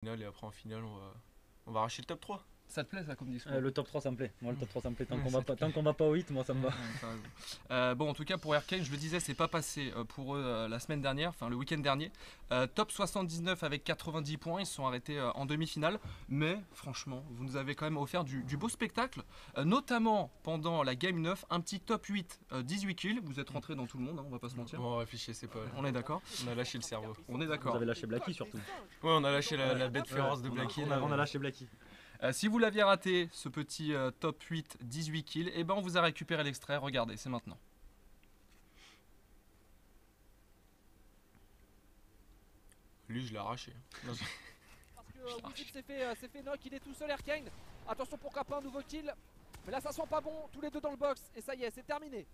finale et après en finale on va arracher le top 3. Ça te plaît ça comme discours? Le top 3 ça me plaît. Moi le top 3 ça me plaît. Tant qu'on va pas au 8, moi ça me va. Bon, en tout cas pour Arkane, je le disais, c'est pas passé pour eux la semaine dernière, enfin le week-end dernier. Top 79 avec 90 points, ils se sont arrêtés en demi-finale. Mais franchement, vous nous avez quand même offert du beau spectacle, notamment pendant la game 9, un petit top 8, 18 kills. Vous êtes rentrés dans tout le monde, hein, on va pas se mentir. Bon, réfléchissez pas. On est d'accord. On a lâché le cerveau. On est d'accord. Vous avez lâché Blacky surtout. Ouais, on a lâché la bête féroce de Blacky. On a lâché Blacky. Si vous l'aviez raté, ce petit top 8, 18 kills, et ben on vous a récupéré l'extrait, regardez, c'est maintenant. Lui, je l'ai arraché. Parce que Wizip s'est fait knock, il est tout seul Arkane. Attention pourquoi pas un nouveau kill. Mais là ça sent pas bon, tous les deux dans le box. Et ça y est, c'est terminé.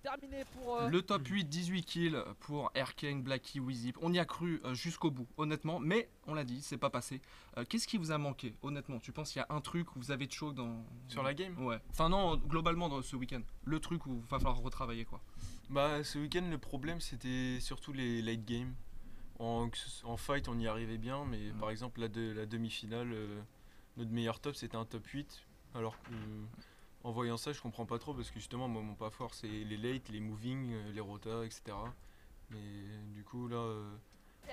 Terminé pour... Le top 8, 18 kills pour Arkane, Blacky, Wizip. On y a cru jusqu'au bout, honnêtement. Mais, on l'a dit, c'est pas passé. Qu'est-ce qui vous a manqué, honnêtement? Tu penses qu'il y a un truc où vous avez de chaud dans... Sur la game? Ouais. Enfin non, globalement dans ce week-end. Le truc où il va falloir retravailler, quoi. Bah, ce week-end, le problème, c'était surtout les late game. En fight, on y arrivait bien, mais par exemple, la demi-finale, notre meilleur top, c'était un top 8. Alors que... En voyant ça, je comprends pas trop parce que justement, moi, mon pas fort, c'est les late, les moving, les rotas, etc. Mais du coup, là,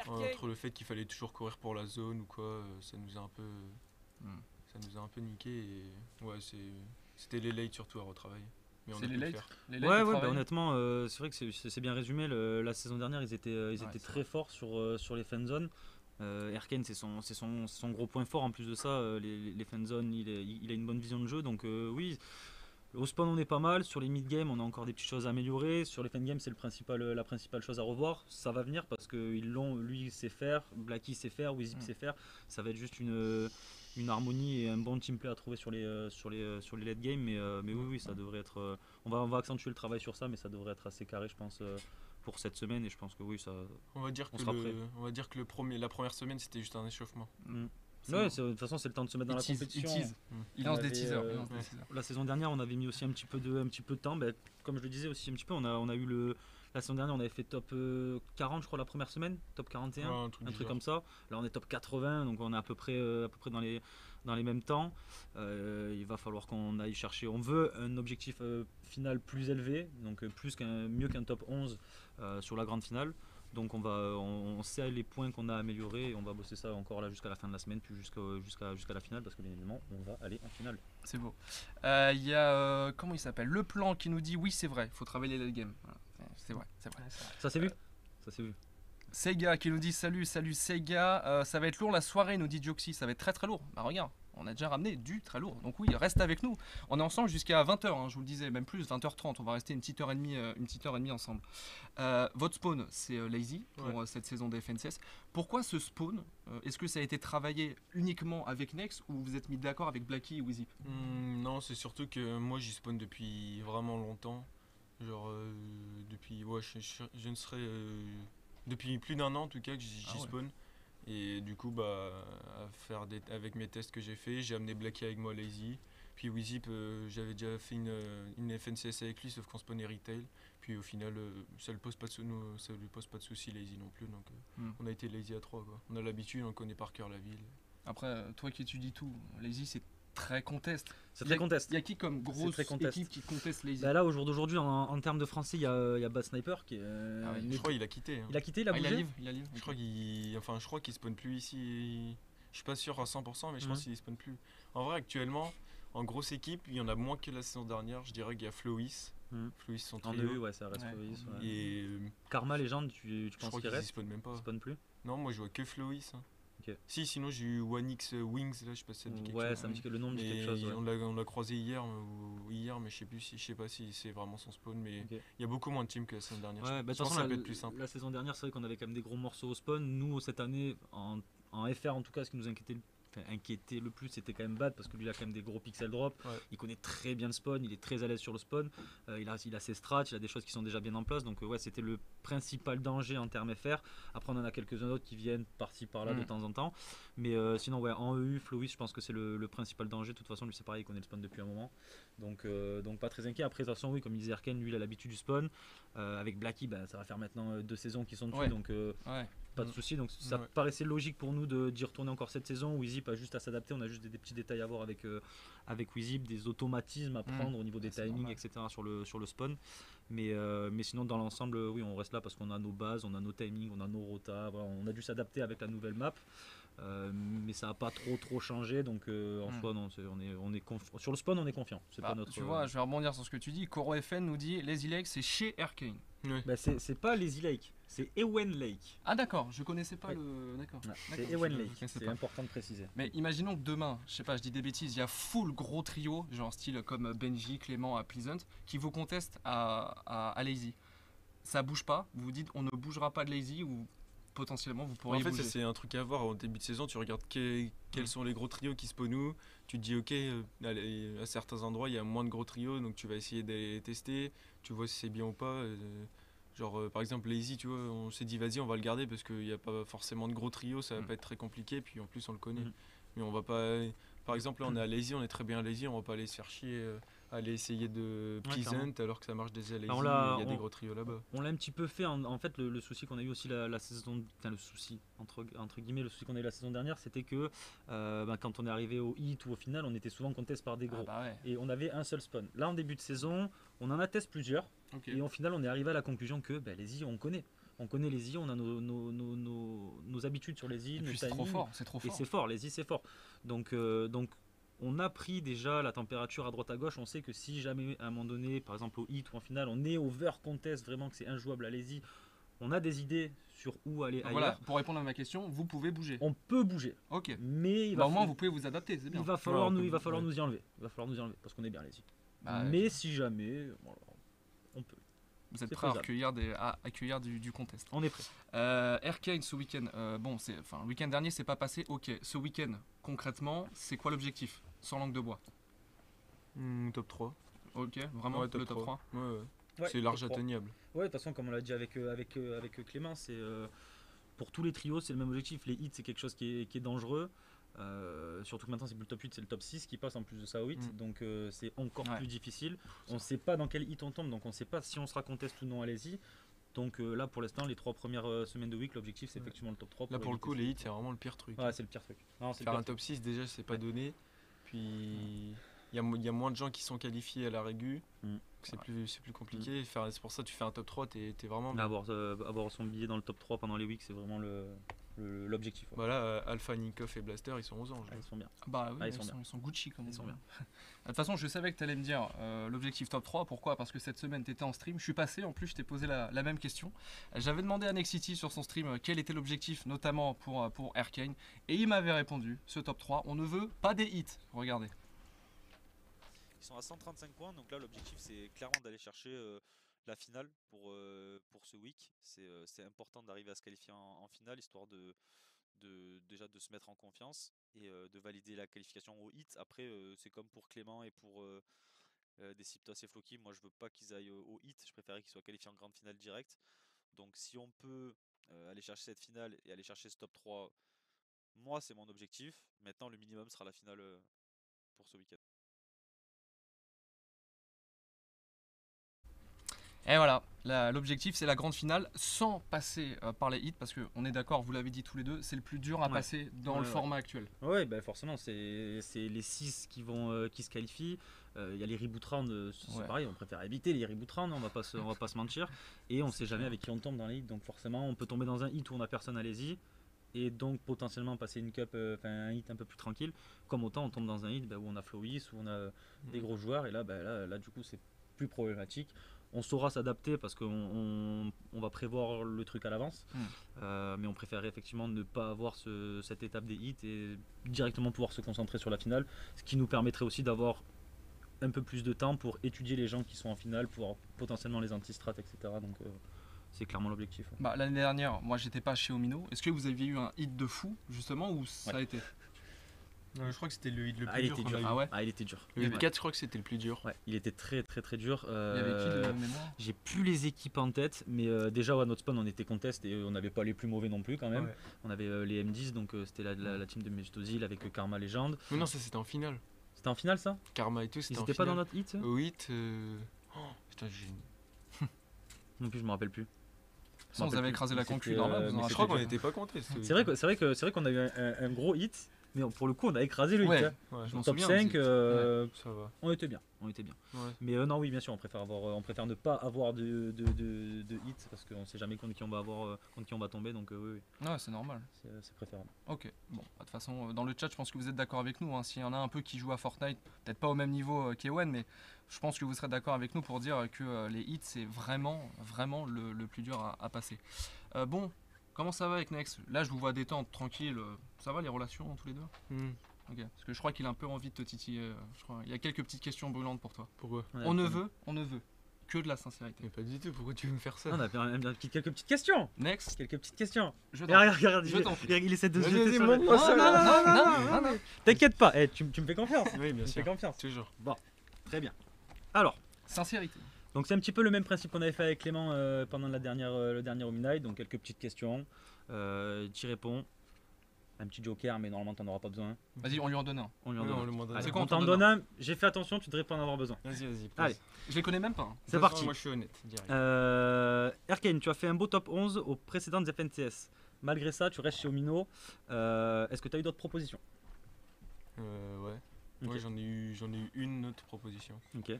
entre le fait qu'il fallait toujours courir pour la zone ou quoi, ça nous a un peu niqué. Et ouais, c'était les late surtout à retravailler. Mais on a pu le faire. Ouais, bah, honnêtement, c'est vrai que c'est bien résumé. La saison dernière, ils étaient très forts sur les fan zones. Arkane, c'est son gros point fort. En plus de ça, les fan zones, il a une bonne vision de jeu. Donc oui, au spawn on est pas mal. Sur les mid game, on a encore des petites choses à améliorer. Sur les fan game, c'est la principale chose à revoir. Ça va venir parce que lui sait faire, Blacky sait faire, Wizip sait faire. Ça va être juste une harmonie et un bon team play à trouver sur les late game. Mais oui, ça devrait être. On va accentuer le travail sur ça, mais ça devrait être assez carré, je pense. Pour cette semaine, et je pense que oui, ça. On va dire que la première semaine, c'était juste un échauffement. Ouais, de toute façon, c'est le temps de se mettre dans la compétition. Il lance des teasers. La saison dernière, on avait mis aussi un petit peu de temps. Comme je le disais aussi un petit peu, on a eu la saison dernière, on avait fait top 40, je crois, la première semaine, top 41, un truc comme ça. Là, on est top 80, donc on est à peu près dans les mêmes temps. Il va falloir qu'on aille chercher. On veut un objectif final plus élevé, donc mieux qu'un top 11 sur la grande finale. Donc on sait les points qu'on a améliorés et on va bosser ça encore là jusqu'à la fin de la semaine, puis jusqu'à la finale, parce que bien évidemment on va aller en finale. C'est beau. Il y a comment il s'appelle, Le Plan, qui nous dit oui c'est vrai, il faut travailler le game. Voilà. C'est vrai. Ça c'est vu. Ça c'est vu. Sega qui nous dit salut Sega, ça va être lourd la soirée, nous dit Dioxy, ça va être très très lourd. Bah regarde, on a déjà ramené du très lourd, donc oui, reste avec nous. On est ensemble jusqu'à 20h, hein, je vous le disais, même plus, 20h30, on va rester une petite heure et demie ensemble. Votre spawn, c'est Lazy pour cette saison des FNCS. Pourquoi ce spawn? Est-ce que ça a été travaillé uniquement avec Nex ou vous êtes mis d'accord avec Blacky et Wizip? Non, c'est surtout que moi j'y spawn depuis vraiment longtemps. Genre, je ne serais... depuis plus d'un an en tout cas que j'y spawn. Et du coup, avec mes tests que j'ai fait, j'ai amené Blacky avec moi, Lazy. Puis Wizip, j'avais déjà fait une FNCS avec lui, sauf qu'on spawnait retail. Puis au final, ça lui pose pas de soucis, Lazy non plus. Donc on a été Lazy à 3 quoi. On a l'habitude, on connaît par cœur la ville. Après, toi qui étudies tout, Lazy c'est très conteste. C'est très conteste. Il y a qui comme grosse équipe qui conteste Lazy? Là, au jour d'aujourd'hui, en termes de français, il y a Bad Sniper qui est. Je crois qu'il a quitté. Hein. Il a quitté, il a bougé. Il a live. Je crois qu'il spawn plus ici. Je suis pas sûr à 100%, mais je pense qu'il spawn plus. En vrai, actuellement, en grosse équipe, il y en a moins que la saison dernière. Je dirais qu'il y a Flowis. Flowis son trio. En EU, ouais, ça reste Flowis. Ouais. Et Karma Legend, tu penses qu'il reste? Spawn même pas. Spawn plus? Non, moi je vois que Flowis. Hein. Okay. Si, sinon j'ai eu One X Wings, là je sais pas si ça me dit quelque chose. Ouais, ça me dit que le nom me dit quelque chose. Ouais. On l'a croisé hier, mais je sais pas si c'est vraiment son spawn, mais il y a beaucoup moins de teams que la saison dernière. Ouais, je pense que ça peut être plus simple. La saison dernière, c'est vrai qu'on avait quand même des gros morceaux au spawn. Nous, cette année, en FR en tout cas, ce qui nous inquiétait le plus, c'était quand même Bad, parce que lui il a quand même des gros pixel drop. Il connaît très bien le spawn, il est très à l'aise sur le spawn. Il a ses strats, il a des choses qui sont déjà bien en place. Donc c'était le principal danger en termes FR. Après on en a quelques-uns d'autres qui viennent par-ci par-là de temps en temps. Mais sinon en EU, Flowis, je pense que c'est le principal danger. De toute façon lui c'est pareil, il connaît le spawn depuis un moment. Donc pas très inquiet. Après de toute façon oui, comme il disait Arkane, lui il a l'habitude du spawn. Avec Blacky, ça va faire maintenant 2 saisons qui sont dessus. Donc pas de souci. Donc ça Ouais. paraissait logique pour nous d'y retourner encore cette saison. Wizip a juste à s'adapter, on a juste des petits détails à voir avec Wizip, des automatismes à prendre au niveau des c'est timings, normal. etc. sur le spawn. Mais sinon dans l'ensemble, oui, on reste là parce qu'on a nos bases, on a nos timings, on a nos rotas. Voilà, on a dû s'adapter avec la nouvelle map. Mais ça n'a pas trop changé, donc en soi non, sur le spawn on est confiant. C'est Bah, pas notre. tu vois, je vais rebondir sur ce que tu dis. Koro FN nous dit Lazy Lake, c'est chez Arkane. Ouais. C'est pas Lazy Lake, c'est Ewen Lake. Ah d'accord, je connaissais pas Oui. le. D'accord. Ouais, D'accord, c'est Ewen je Lake, connaissais c'est pas. important de préciser. Mais imaginons que demain, je sais pas, je dis des bêtises, il y a full gros trio, genre style comme Benji, Clément à Pleasant, qui vous contestent à Lazy. Ça bouge pas, vous vous dites on ne bougera pas de Lazy ou potentiellement vous En pourriez fait, bouger. ça, c'est un truc à voir au début de saison. Tu regardes quels sont les gros trios qui spawnent où. Tu te dis, ok, à certains endroits, il y a moins de gros trios, donc tu vas essayer d'aller les tester. Tu vois si c'est bien ou pas. Par exemple, Lazy, tu vois, on s'est dit, vas-y, on va le garder parce qu'il n'y a pas forcément de gros trios, ça va pas être très compliqué. Puis en plus, on le connaît. Mais on va pas. Par exemple, là, on est à Lazy, on est très bien à Lazy, on va pas aller se faire chier. Aller essayer de Pleasant clairement. alors que ça marche déjà à Lazy, Alors il y a des on- gros trios là-bas. On l'a un petit peu fait, en fait le souci qu'on a eu aussi la saison, enfin le souci entre guillemets, le souci qu'on a eu la saison dernière, c'était que quand on est arrivé au hit ou au final, on était souvent contest par des Ah gros. bah ouais. Et on avait un seul spawn. Là en début de saison, on en a testé plusieurs. Ok. Et au final, on est arrivé à la conclusion que les I, on connaît. On connaît les I, on a nos habitudes sur les I, Et nos puis c'est trop timings. fort, c'est trop Et fort. c'est fort, les I, c'est fort. Donc, on a pris déjà la température à droite à gauche. On sait que si jamais à un moment donné, par exemple au hit ou en finale, on est over contest, vraiment que c'est injouable à les I, on a des idées sur où aller Donc ailleurs. voilà, pour répondre à ma question, vous pouvez bouger. On peut bouger. Ok. Mais il Bah, va, au moins vous pouvez vous adapter, c'est bien. il va falloir, Ouais, on nous, peut- il va falloir ouais. nous y enlever. Il va falloir nous y enlever parce qu'on est bien les I. Bah, Mais si jamais, voilà, on peut. vous êtes c'est prêts à faisable. accueillir du contest. On est prêt. Arkane ce week-end, le week-end dernier c'est pas passé, ok. Ce week-end, concrètement, c'est quoi l'objectif? Sans langue de bois. Top 3. Ok, vraiment, Ouais, le top 3. Ouais, ouais. Ouais, C'est large top 3. atteignable. Ouais, de toute façon, comme on l'a dit avec Clément, c'est pour tous les trios, c'est le même objectif. Les hits, c'est quelque chose qui est dangereux. Surtout que maintenant, c'est plus le top 8, c'est le top 6 qui passe en plus de ça au hit. Donc, c'est encore Ouais. plus difficile. On ne sait pas dans quel hit on tombe, donc on ne sait pas si on sera contest ou non à l'ESI. Donc là, pour l'instant, les 3 premières semaines de week, l'objectif, c'est Ouais. effectivement le top 3. Là, pour le éviter coup, ce- les hits, c'est vraiment le pire truc. Ouais, c'est le pire truc. Non, c'est le Faire pire un truc. top 6, déjà, c'est pas Ouais. donné. Puis, il y a moins de gens qui sont qualifiés à la régu. Mm. C'est plus compliqué. C'est pour ça que tu fais un top 3, t'es vraiment. Mais avoir son billet dans le top 3 pendant les weeks, c'est vraiment l'objectif. Ouais. Voilà, Alpha, Ninkoff et Blaster, ils sont aux anges. Ah, ils sont bien. Bah oui, Ah, ils sont Gucci comme Ils sont bien. De toute façon, je savais que tu allais me dire l'objectif top 3. Pourquoi? Parce que cette semaine, tu étais en stream. Je suis passé, en plus, je t'ai posé la même question. J'avais demandé à Nexity sur son stream quel était l'objectif, notamment pour Arkane. Et il m'avait répondu ce top 3, on ne veut pas des hits. Regardez. Ils sont à 135 points, donc là l'objectif c'est clairement d'aller chercher la finale pour ce week. C'est important d'arriver à se qualifier en finale, histoire déjà de se mettre en confiance et de valider la qualification au hit. Après c'est comme pour Clément et pour Deciptos et Floki, moi je veux pas qu'ils aillent au hit, je préférais qu'ils soient qualifiés en grande finale directe. Donc si on peut aller chercher cette finale et aller chercher ce top 3, moi c'est mon objectif. Maintenant le minimum sera la finale pour ce week-end. Et voilà, l'objectif c'est la grande finale sans passer par les hits. Parce qu'on est d'accord, vous l'avez dit tous les deux, c'est le plus dur à Ouais. passer dans Ouais, le ouais. format actuel. Oui, forcément, c'est les 6 qui se qualifient. Il y a les reboot rounds, c'est Ouais. pareil, on préfère éviter les reboot rounds, on va pas se mentir. Et on sait jamais avec qui on tombe dans les hits, donc forcément, on peut tomber dans un hit où on a personne à l'ESI et donc potentiellement passer une cup, un hit un peu plus tranquille. Comme autant on tombe dans un hit où on a Flowis, où on a des gros joueurs, et là, là du coup, c'est plus problématique. On saura s'adapter parce qu'on va prévoir le truc à l'avance, mais on préférerait effectivement ne pas avoir cette étape des hits et directement pouvoir se concentrer sur la finale, ce qui nous permettrait aussi d'avoir un peu plus de temps pour étudier les gens qui sont en finale, pouvoir potentiellement les anti-strat, etc. Donc c'est clairement l'objectif. Ouais. Bah, l'année dernière, moi j'étais pas chez Omino. Est-ce que vous aviez eu un hit de fou justement ou ça a Ouais. été? Je crois que c'était le hit le Ah, plus il dur. était qu'on dur. a eu. Ah ouais? Ah, il était dur. Le hit Ouais. 4, je crois que c'était le plus dur. Ouais, il était très dur. Il y avait qui de mémoire? J'ai plus les équipes en tête, mais déjà à notre spawn on était contest et on n'avait pas les plus mauvais non plus quand même. Ouais. On avait les M10, donc c'était la team de Mejtozil avec Karma Legend. Mais non, ça c'était en finale. C'était en finale ça? Karma et tout, Ils c'était en étaient pas finale. dans notre hit eux Au hit, putain, Non plus, je me rappelle plus. Sinon, vous avez écrasé la concu, c'était, normal. Vous en mais avez Je crois acheté qu'on deux. n'était pas comptés. C'est vrai qu'on a eu un gros hit, mais pour le coup, on a écrasé le hit. Ouais. hein. Ouais, Je m'en Top souviens, 5, aussi. ça va. on était bien. Ouais. Mais non, oui, bien sûr, on préfère ne pas avoir de hit parce qu'on sait jamais contre qui on va avoir, contre qui on va tomber, donc oui, Ouais, c'est normal. c'est préférable. Ok, bon, de toute façon, dans le chat, je pense que vous êtes d'accord avec nous. Hein. S'il y en a un peu qui joue à Fortnite, peut-être pas au même niveau qu'Ewen, mais je pense que vous serez d'accord avec nous pour dire que les hits, c'est vraiment le plus dur à passer. Bon, comment ça va avec Nex? Là, je vous vois détendre, tranquille. Ça va les relations tous les deux? Hmm. Ok, parce que je crois qu'il a un peu envie de te titiller. Je crois. Il y a quelques petites questions brûlantes pour toi. Pourquoi? Ouais, On ne veut que de la sincérité. Mais pas du tout, pourquoi tu veux me faire ça? On a fait quelques petites questions. Next, Quelques petites questions. je Et t'en regarde, Je t'en prie. il essaie de se Vas-y, jeter vas-y, sur le- montre-moi ça. non. T'inquiète pas, tu me fais confiance. Oui, Tu bien me fais sûr. confiance. Toujours. Très bien. Alors, Sincérité. donc c'est un petit peu le même principe qu'on avait fait avec Clément pendant le dernier Ominide. Donc quelques petites questions. Tu réponds. Un petit joker, mais normalement t'en auras pas besoin. Vas-y, on lui en donne un. On lui en Oui, donne. on un. le demande. Allez, C'est quoi, on on t'en t'en donne donne un. J'ai fait attention, tu devrais pas en avoir besoin. Vas-y, vas-y. Allez. Je les connais même pas. Hein. C'est parti. Moi, je suis honnête. Direct. Erkane, tu as fait un beau top 11 aux précédentes FNCS. Malgré ça, tu restes chez Omino. Est-ce que tu as eu d'autres propositions? Ouais. Ok. Ouais, j'en ai eu une autre proposition. Ok.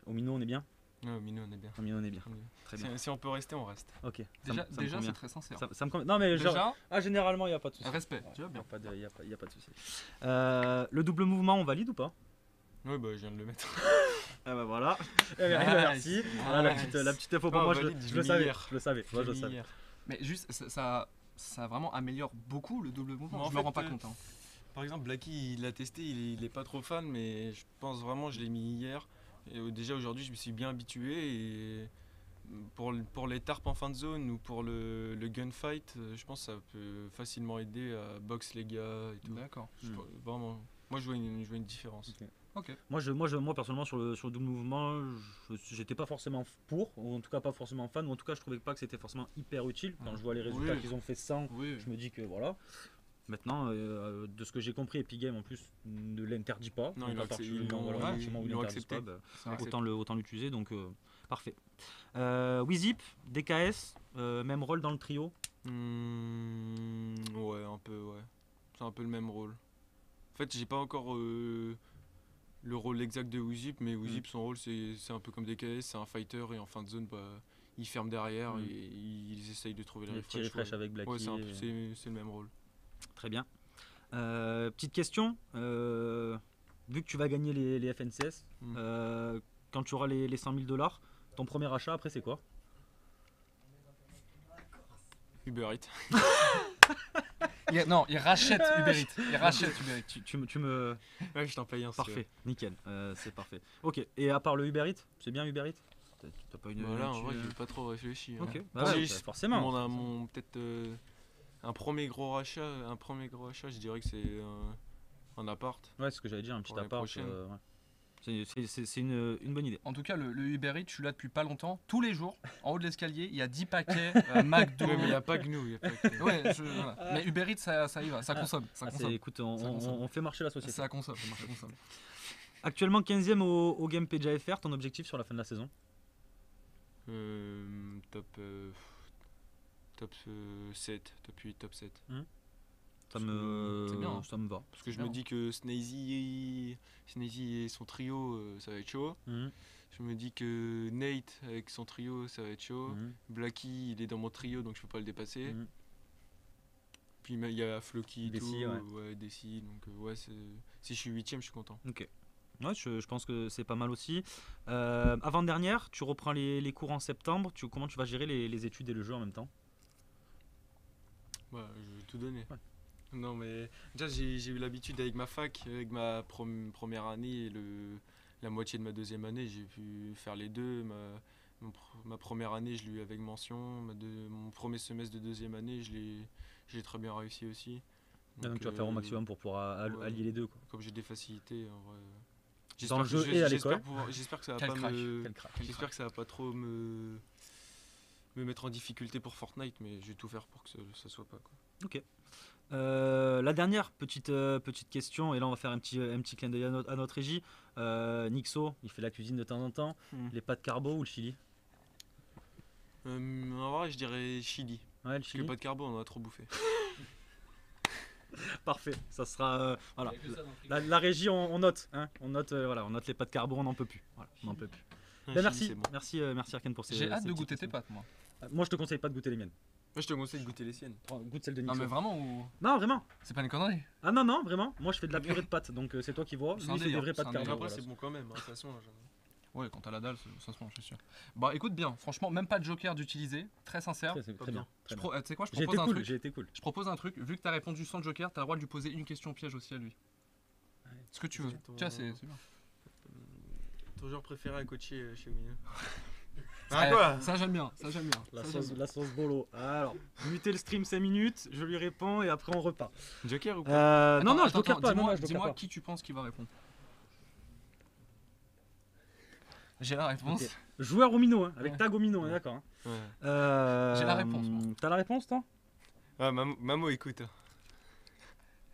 Omino, on est bien? Ouais, Mino, on est bien. Omino, on est bien. On est bien. Très bien. Si on peut rester, on reste. Ok. Déjà, me déjà convient. c'est très sincère. Ça me convient. Non, mais genre, Déjà, généralement, il n'y a pas de souci. respect. Tu vas Il bien. n'y a pas de souci. Le double mouvement, on valide ou pas? Ouais, bah, je viens de le mettre. Ah bah voilà. Merci. Voilà, la petite info pour Ah, moi, valide, je je le l'ai savais. mis hier. Je le savais. Moi, je le J'ai mis savais. hier. Mais juste, ça vraiment améliore beaucoup le double mouvement. Mais en Je me rends fait, pas compte. Hein. Par exemple, Blacky, il l'a testé, il est pas trop fan, mais je pense vraiment, je l'ai mis hier. Et déjà aujourd'hui, je me suis bien habitué. Et pour les tarps en fin de zone ou pour le gunfight, je pense que ça peut facilement aider à box les gars et tout. D'accord. Vraiment, moi je vois une différence. Ok. Moi personnellement sur le double mouvement, j'étais pas forcément pour, ou en tout cas pas forcément fan, ou en tout cas je trouvais pas que c'était forcément hyper utile. Quand je vois les résultats Oui. qu'ils ont fait sans, Oui. je me dis que voilà. Maintenant, de ce que j'ai compris, Epic Games en plus ne l'interdit pas. Non, Donc, ils à l'ont partir accepté, du moment ils voilà, l'ont- du moment où ils ils l'ont l'interdisent accepté. pas, C'est vrai. autant l'utiliser, donc parfait. Wizip, DKS, même rôle dans le trio. Ouais, un peu, ouais. C'est un peu le même rôle. En fait, j'ai pas encore le rôle exact de Wizip, mais Wizip, son rôle, c'est un peu comme DKS, c'est un fighter, et en fin de zone, bah, il ferme derrière et ils essayent de trouver Les les petits refresh. refresh avec Blacky. Ouais, c'est le même rôle. Très bien. Petite question. Vu que tu vas gagner les FNCS, quand tu auras les 100 000 $, ton premier achat après c'est quoi? Uber Eats. Non, il rachète Uber Eats. Il rachète Uber Eats. Tu me... Ouais, je t'en paye un. si tu veux. Parfait, nickel, c'est parfait. Ok, et à part le Uber Eats, c'est bien Uber Eats? T'as pas une... Voilà, en tu- vrai, j'ai pas trop réfléchi. hein. Ok, Bah, bah j'ai- ouais, forcément. Peut-être un premier gros rachat, je dirais que c'est un appart. Ouais, c'est ce que j'allais dire, un petit Pour l'année appart. prochaine. Ouais. C'est une bonne idée. En tout cas, le Uber Eats, je suis là depuis pas longtemps. Tous les jours, en haut de l'escalier, il y a 10 paquets McDo. Ouais, mais il n'y a pas que nous. Ouais, voilà. Mais Uber Eats, ça y va, ça consomme. Ça Ah, consomme. écoute, Ça consomme. on fait marcher la société. Ça consomme, ça consomme. Actuellement 15ème au Game PGA FR, ton objectif sur la fin de la saison? Top 7, top 8, top 7. Ça C'est bien, hein. ça me va. Parce que je Bien. me dis que Snazy et son trio, ça va être chaud. Mhm. Je me dis que Nate avec son trio, ça va être chaud. Mhm. Blacky, il est dans mon trio, donc je peux pas le dépasser. Mhm. Puis il y a Floki et tout. Desi, ouais. Ouais, Desi. Donc ouais, si je suis 8ème, je suis content. Ok. Ouais, je pense que c'est pas mal aussi. Avant-dernière, tu reprends les cours en septembre. Comment tu vas gérer les études et le jeu en même temps? Ouais, je vais tout donner. Ouais. Non, mais déjà, j'ai eu l'habitude avec ma fac, avec ma première année et la moitié de ma deuxième année. J'ai pu faire les deux. Ma première année, je l'ai eu avec mention. Mon premier semestre de deuxième année, j'ai très bien réussi aussi. Donc tu vas faire au maximum pour pouvoir ouais. allier les deux, quoi. Comme j'ai des facilités, en vrai. Dans le jeu et à l'école. J'espère que ça va Quel pas crack, Quel crack. J'espère que ça va pas trop me mettre en difficulté pour Fortnite, mais je vais tout faire pour que ça soit pas, quoi. La dernière petite question, et là on va faire un petit clin d'œil à notre régie. Nixo, il fait la cuisine de temps en temps. Les pâtes carbo ou le chili? En vrai, je dirais Chili. Ouais, le Parce que Chili. pas de carbo, on en a trop bouffé. Parfait, ça sera voilà. La régie on note, hein. On note voilà, on note les pâtes carbo, on n'en peut plus. Voilà, on n'en peut plus. Ouais, Ben, Chili, merci, c'est bon. merci Arkane pour ces. J'ai hâte ces de petites goûter tes questions. pâtes, moi. Moi je te conseille pas de goûter les miennes. Moi, je te conseille de goûter les siennes. Goûte celle de Non, Nixon. mais vraiment, ou. Non, vraiment. C'est pas une connerie. Ah non, vraiment. Moi je fais de la purée de pâtes, donc c'est toi qui vois. C'est un Lui c'est des délire, vraies c'est pâtes un carbo. délire. Après, voilà. c'est bon quand même. Hein, de toute façon, là, Ouais, quand t'as la dalle, ça se mange, c'est sûr. Bah écoute bien, franchement, même pas de joker d'utiliser, très sincère. Très bien. Tu sais quoi, je J'ai propose été un cool, truc. j'ai été cool. Je propose un truc, vu que t'as répondu sans joker, t'as le droit de lui poser une question piège aussi à lui. Ce que tu veux. C'est ton- Tiens, c'est bien. ton joueur préféré à coacher chez Winner. Ça j'aime bien, ça j'aime bien. La ça, j'aime sauce, bien. la sauce bolo. Alors, muter le stream 5 minutes, je lui réponds et après on repart. Joker ou pas Non, Attends, je joker pas. Dis-moi Je joker dis-moi pas. qui tu penses qui va répondre. J'ai la réponse. Ok. Joueur au minot, hein, avec Ouais. tag au minot, hein, d'accord. Hein. Ouais. J'ai la réponse, moi. T'as la réponse, toi Ah, Mamo, écoute.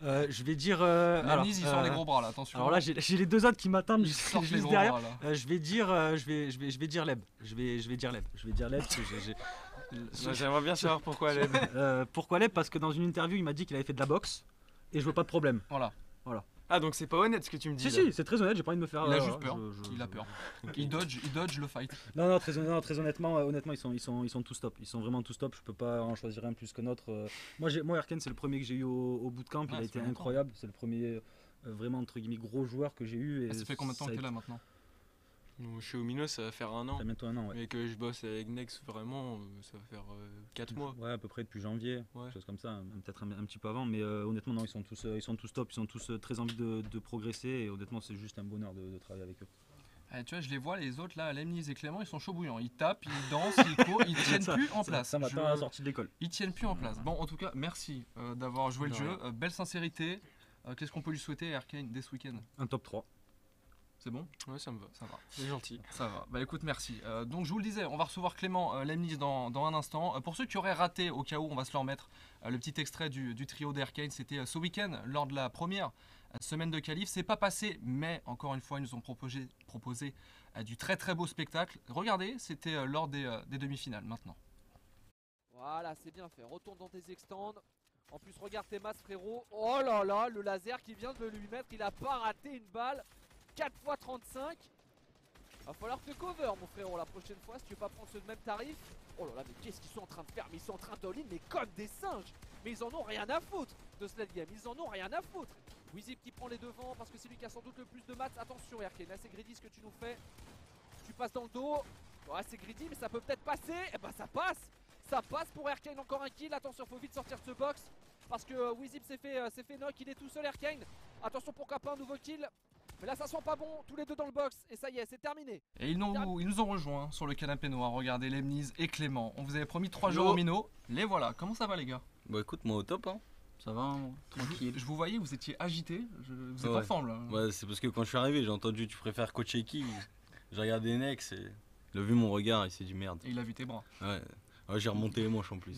Je vais dire. Lemnis, il sort les gros bras là, attention. Alors là, j'ai les deux autres qui m'attendent il sort les juste gros derrière. bras là. Je vais dire, je vais dire Leb. Je vais dire Leb. Je vais dire Leb. Parce que J'aimerais bien savoir pourquoi Leb. pourquoi Leb? Parce que dans une interview, il m'a dit qu'il avait fait de la boxe et je veux pas de problème. Voilà. Ah, donc c'est pas honnête ce que tu me dis. Si, là. c'est très honnête. J'ai pas envie de me faire. Il a juste peur. je- Il a peur. Il dodge le fight. Non, très honnêtement, ils sont tous top. Ils sont vraiment tous top. Je peux pas en choisir un plus que notre. Moi, Erken, c'est le premier que j'ai eu au bootcamp. Il Ah, a ça été fait longtemps. incroyable. C'est le premier vraiment entre guillemets gros joueur que j'ai eu. Et Ça fait combien de temps ça que a t'es là été- maintenant? Donc, chez Omino, ça va faire un an. Ça fait bientôt un an, ouais. Mais que je bosse avec Nex, vraiment, ça va faire 4 mois. Ouais, à peu près depuis janvier, Ouais. quelque chose comme ça, peut-être un petit peu avant, mais honnêtement, non, ils sont tous top, ils sont tous très envie de progresser, et honnêtement, c'est juste un bonheur de travailler avec eux. Tu vois, je les vois, les autres là, Lemnis et Clément, ils sont chauds bouillants. Ils tapent, ils dansent, ils courent, ils tiennent Ça- plus en place. Ça m'attend à la sortie de l'école. Ils tiennent plus en place. Bon, en tout cas, merci d'avoir joué le De jeu. rien. Belle sincérité. Qu'est-ce qu'on peut lui souhaiter, Arkane, dès ce week-end? Un top 3. C'est bon? Ouais, ça me va. Ça va. C'est gentil. Ça va. Bah écoute, merci. Donc je vous le disais, on va recevoir Clément Lemnis dans un instant. Pour ceux qui auraient raté, au cas où, on va se le remettre, le petit extrait du trio d'Arcane, c'était ce week-end, lors de la première semaine de qualif. C'est pas passé, mais encore une fois, ils nous ont proposé du très très beau spectacle. Regardez, c'était lors des demi-finales maintenant. Voilà, c'est bien fait. Retourne dans tes extends. En plus, regarde tes masses, frérot. Oh là là, le laser qui vient de lui mettre, il a pas raté une balle. 4 x 35. Va falloir te cover, mon frérot, la prochaine fois, si tu veux pas prendre ce même tarif. Oh là là, mais qu'est-ce qu'ils sont en train de faire? Mais ils sont en train d'all-in, mais comme des singes. Mais ils en ont rien à foutre de ce late game. Ils en ont rien à foutre. Wizip qui prend les devants parce que c'est lui qui a sans doute le plus de maths. Attention, Erken, là c'est greedy ce que tu nous fais. Tu passes dans le dos. Ouais, c'est greedy, mais ça peut peut-être passer. Et bah ça passe. Ça passe pour Erkane, encore un kill. Attention, faut vite sortir de ce box. Parce que Wizip s'est fait knock, il est tout seul Erkane. Attention, pourquoi pas un nouveau kill. Mais là ça sent pas bon, tous les deux dans le box. Et ça y est, c'est terminé. Et ils nous ont rejoints sur le canapé noir. Regardez, Lemnis et Clément. On vous avait promis 3 Yo. jours au minot. Les voilà. Comment ça va, les gars? Bah écoute, moi au top, hein. Ça va, hein, tranquille. Je vous voyais, vous étiez agités. Vous êtes Ouais. en forme là. Ouais, c'est parce que quand je suis arrivé, j'ai entendu tu préfères coacher qui. J'ai regardé Nex et il a vu mon regard, il s'est dit merde. Et il a vu tes bras. Ouais, ouais j'ai remonté les manches en plus.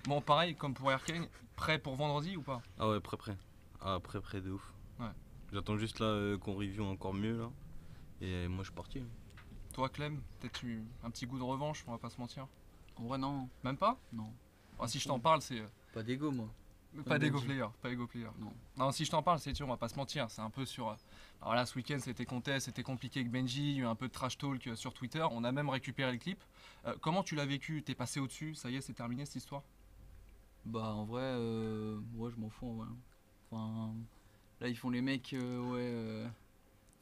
Bon, pareil, comme pour Arkane, prêt pour vendredi ou pas? Ah ouais, prêt. Ah, prêt de ouf. Ouais. J'attends juste là qu'on review encore mieux là. Et moi je suis parti. Toi, Clem, peut-être un petit goût de revanche, on va pas se mentir. En vrai, non. Même pas? Non. Ah, si je t'en parle, c'est. Pas d'ego, moi. Pas d'ego Benji. player, pas ego player. Non. Non, si je t'en parle, c'est sûr, on va pas se mentir, c'est un peu sur. Alors là, ce week-end, c'était contest, c'était compliqué avec Benji, il y a eu un peu de trash talk sur Twitter, on a même récupéré le clip. Comment tu l'as vécu? T'es passé au-dessus, ça y est, c'est terminé cette histoire? Bah, en vrai, ouais, je m'en fous, en vrai. Enfin, là, ils font les mecs,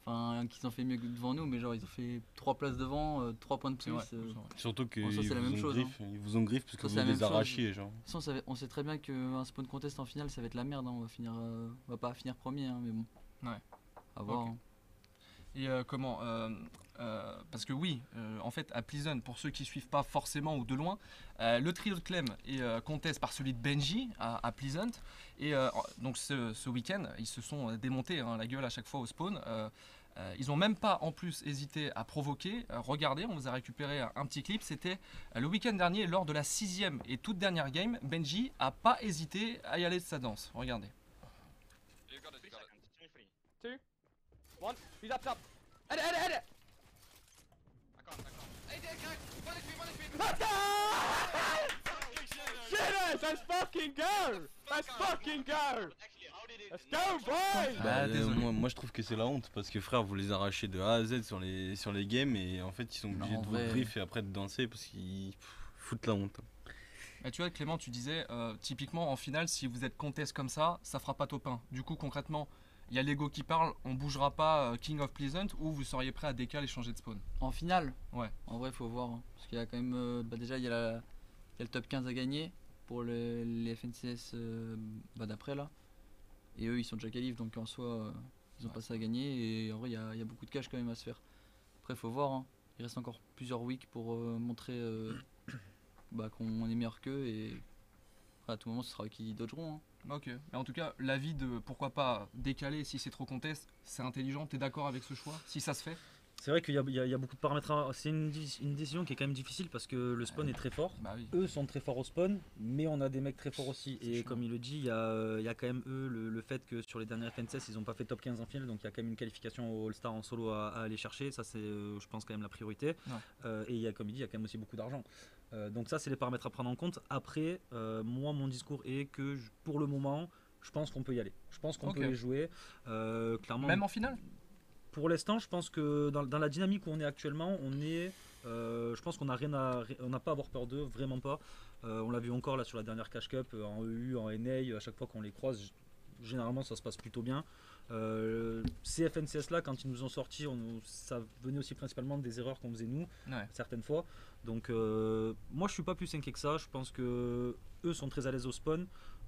enfin, qu'ils ont fait mieux que devant nous, mais genre, ils ont fait 3 places devant, 3 points de C'est plus. vrai, c'est vrai. Surtout qu'ils Bon, ça, c'est la même chose, ils vous ont griffe parce que Ça, vous c'est la les même chose. arrachiez genre. De toute façon, on sait très bien qu'un spawn contest en finale, ça va être la merde. Hein. On va pas finir premier, hein, mais bon. Ouais. À voir. Ok. Hein. Et comment parce que oui, en fait, à Pleasant, pour ceux qui suivent pas forcément ou de loin, le trio de Clem est contest par celui de Benji à Pleasant. Et donc ce week-end, ils se sont démontés hein, la gueule à chaque fois au spawn. Ils n'ont même pas en plus hésité à provoquer. Regardez, on vous a récupéré un petit clip. C'était le week-end dernier, lors de la 6e et toute dernière game. Benji a pas hésité à y aller de sa danse. Regardez. One, he's up top. Head. Let's go! Let's fucking go! Let's fucking go! Let's go, boys! Désolé. Moi je trouve que c'est la honte parce que frère vous les arrachez de A à Z sur les games et en fait ils sont obligés en de vous vrai. brief et après de danser parce qu'ils foutent la honte. Et tu vois Clément, tu disais typiquement en finale si vous êtes contest comme ça fera pas top 1. Du coup concrètement il y a l'ego qui parle, on bougera pas King of Pleasant ou vous seriez prêt à décaler et changer de spawn? En finale, Ouais. En vrai, faut voir. Hein, parce qu'il y a quand même. Déjà, il y a le top 15 à gagner pour les FNCS d'après là. Et eux, ils sont déjà qualifs, donc en soi, ils ont pas ça à gagner. Et en vrai, il y a beaucoup de cash quand même à se faire. Après, faut voir. Hein. Il reste encore plusieurs weeks pour montrer qu'on est meilleur qu'eux. Et après, à tout moment, ce sera eux qui dodgeront. Hein. Ok, mais en tout cas, l'avis de pourquoi pas décaler si c'est trop contest, c'est intelligent, t'es d'accord avec ce choix? Si ça se fait? C'est vrai qu'il y a beaucoup de paramètres. C'est une décision qui est quand même difficile parce que le spawn est très fort. Bah oui. Eux sont très forts au spawn, mais on a des mecs très forts aussi. C'est Et chaud. comme il le dit, il y a quand même eux le fait que sur les dernières FNCS, ils n'ont pas fait top 15 en finale, donc il y a quand même une qualification au All-Star en solo à aller chercher. Ça, c'est, je pense, quand même la priorité. Et il y a, comme il dit, il y a quand même aussi beaucoup d'argent. Donc ça, c'est les paramètres à prendre en compte. Après, moi, mon discours est que pour le moment, je pense qu'on peut y aller. Je pense qu'on Ok. peut les jouer. Clairement. Même en finale? Pour l'instant, je pense que dans la dynamique où on est actuellement, je pense qu'on n'a on n'a pas à avoir peur d'eux, vraiment pas. On l'a vu encore là sur la dernière Cash Cup, en EU, en NA, à chaque fois qu'on les croise, généralement ça se passe plutôt bien. Ces FNCS là, quand ils nous ont sortis, ça venait aussi principalement des erreurs qu'on faisait nous, Ouais. certaines fois. Donc moi je suis pas plus inquiet que ça, je pense que eux sont très à l'aise au spawn,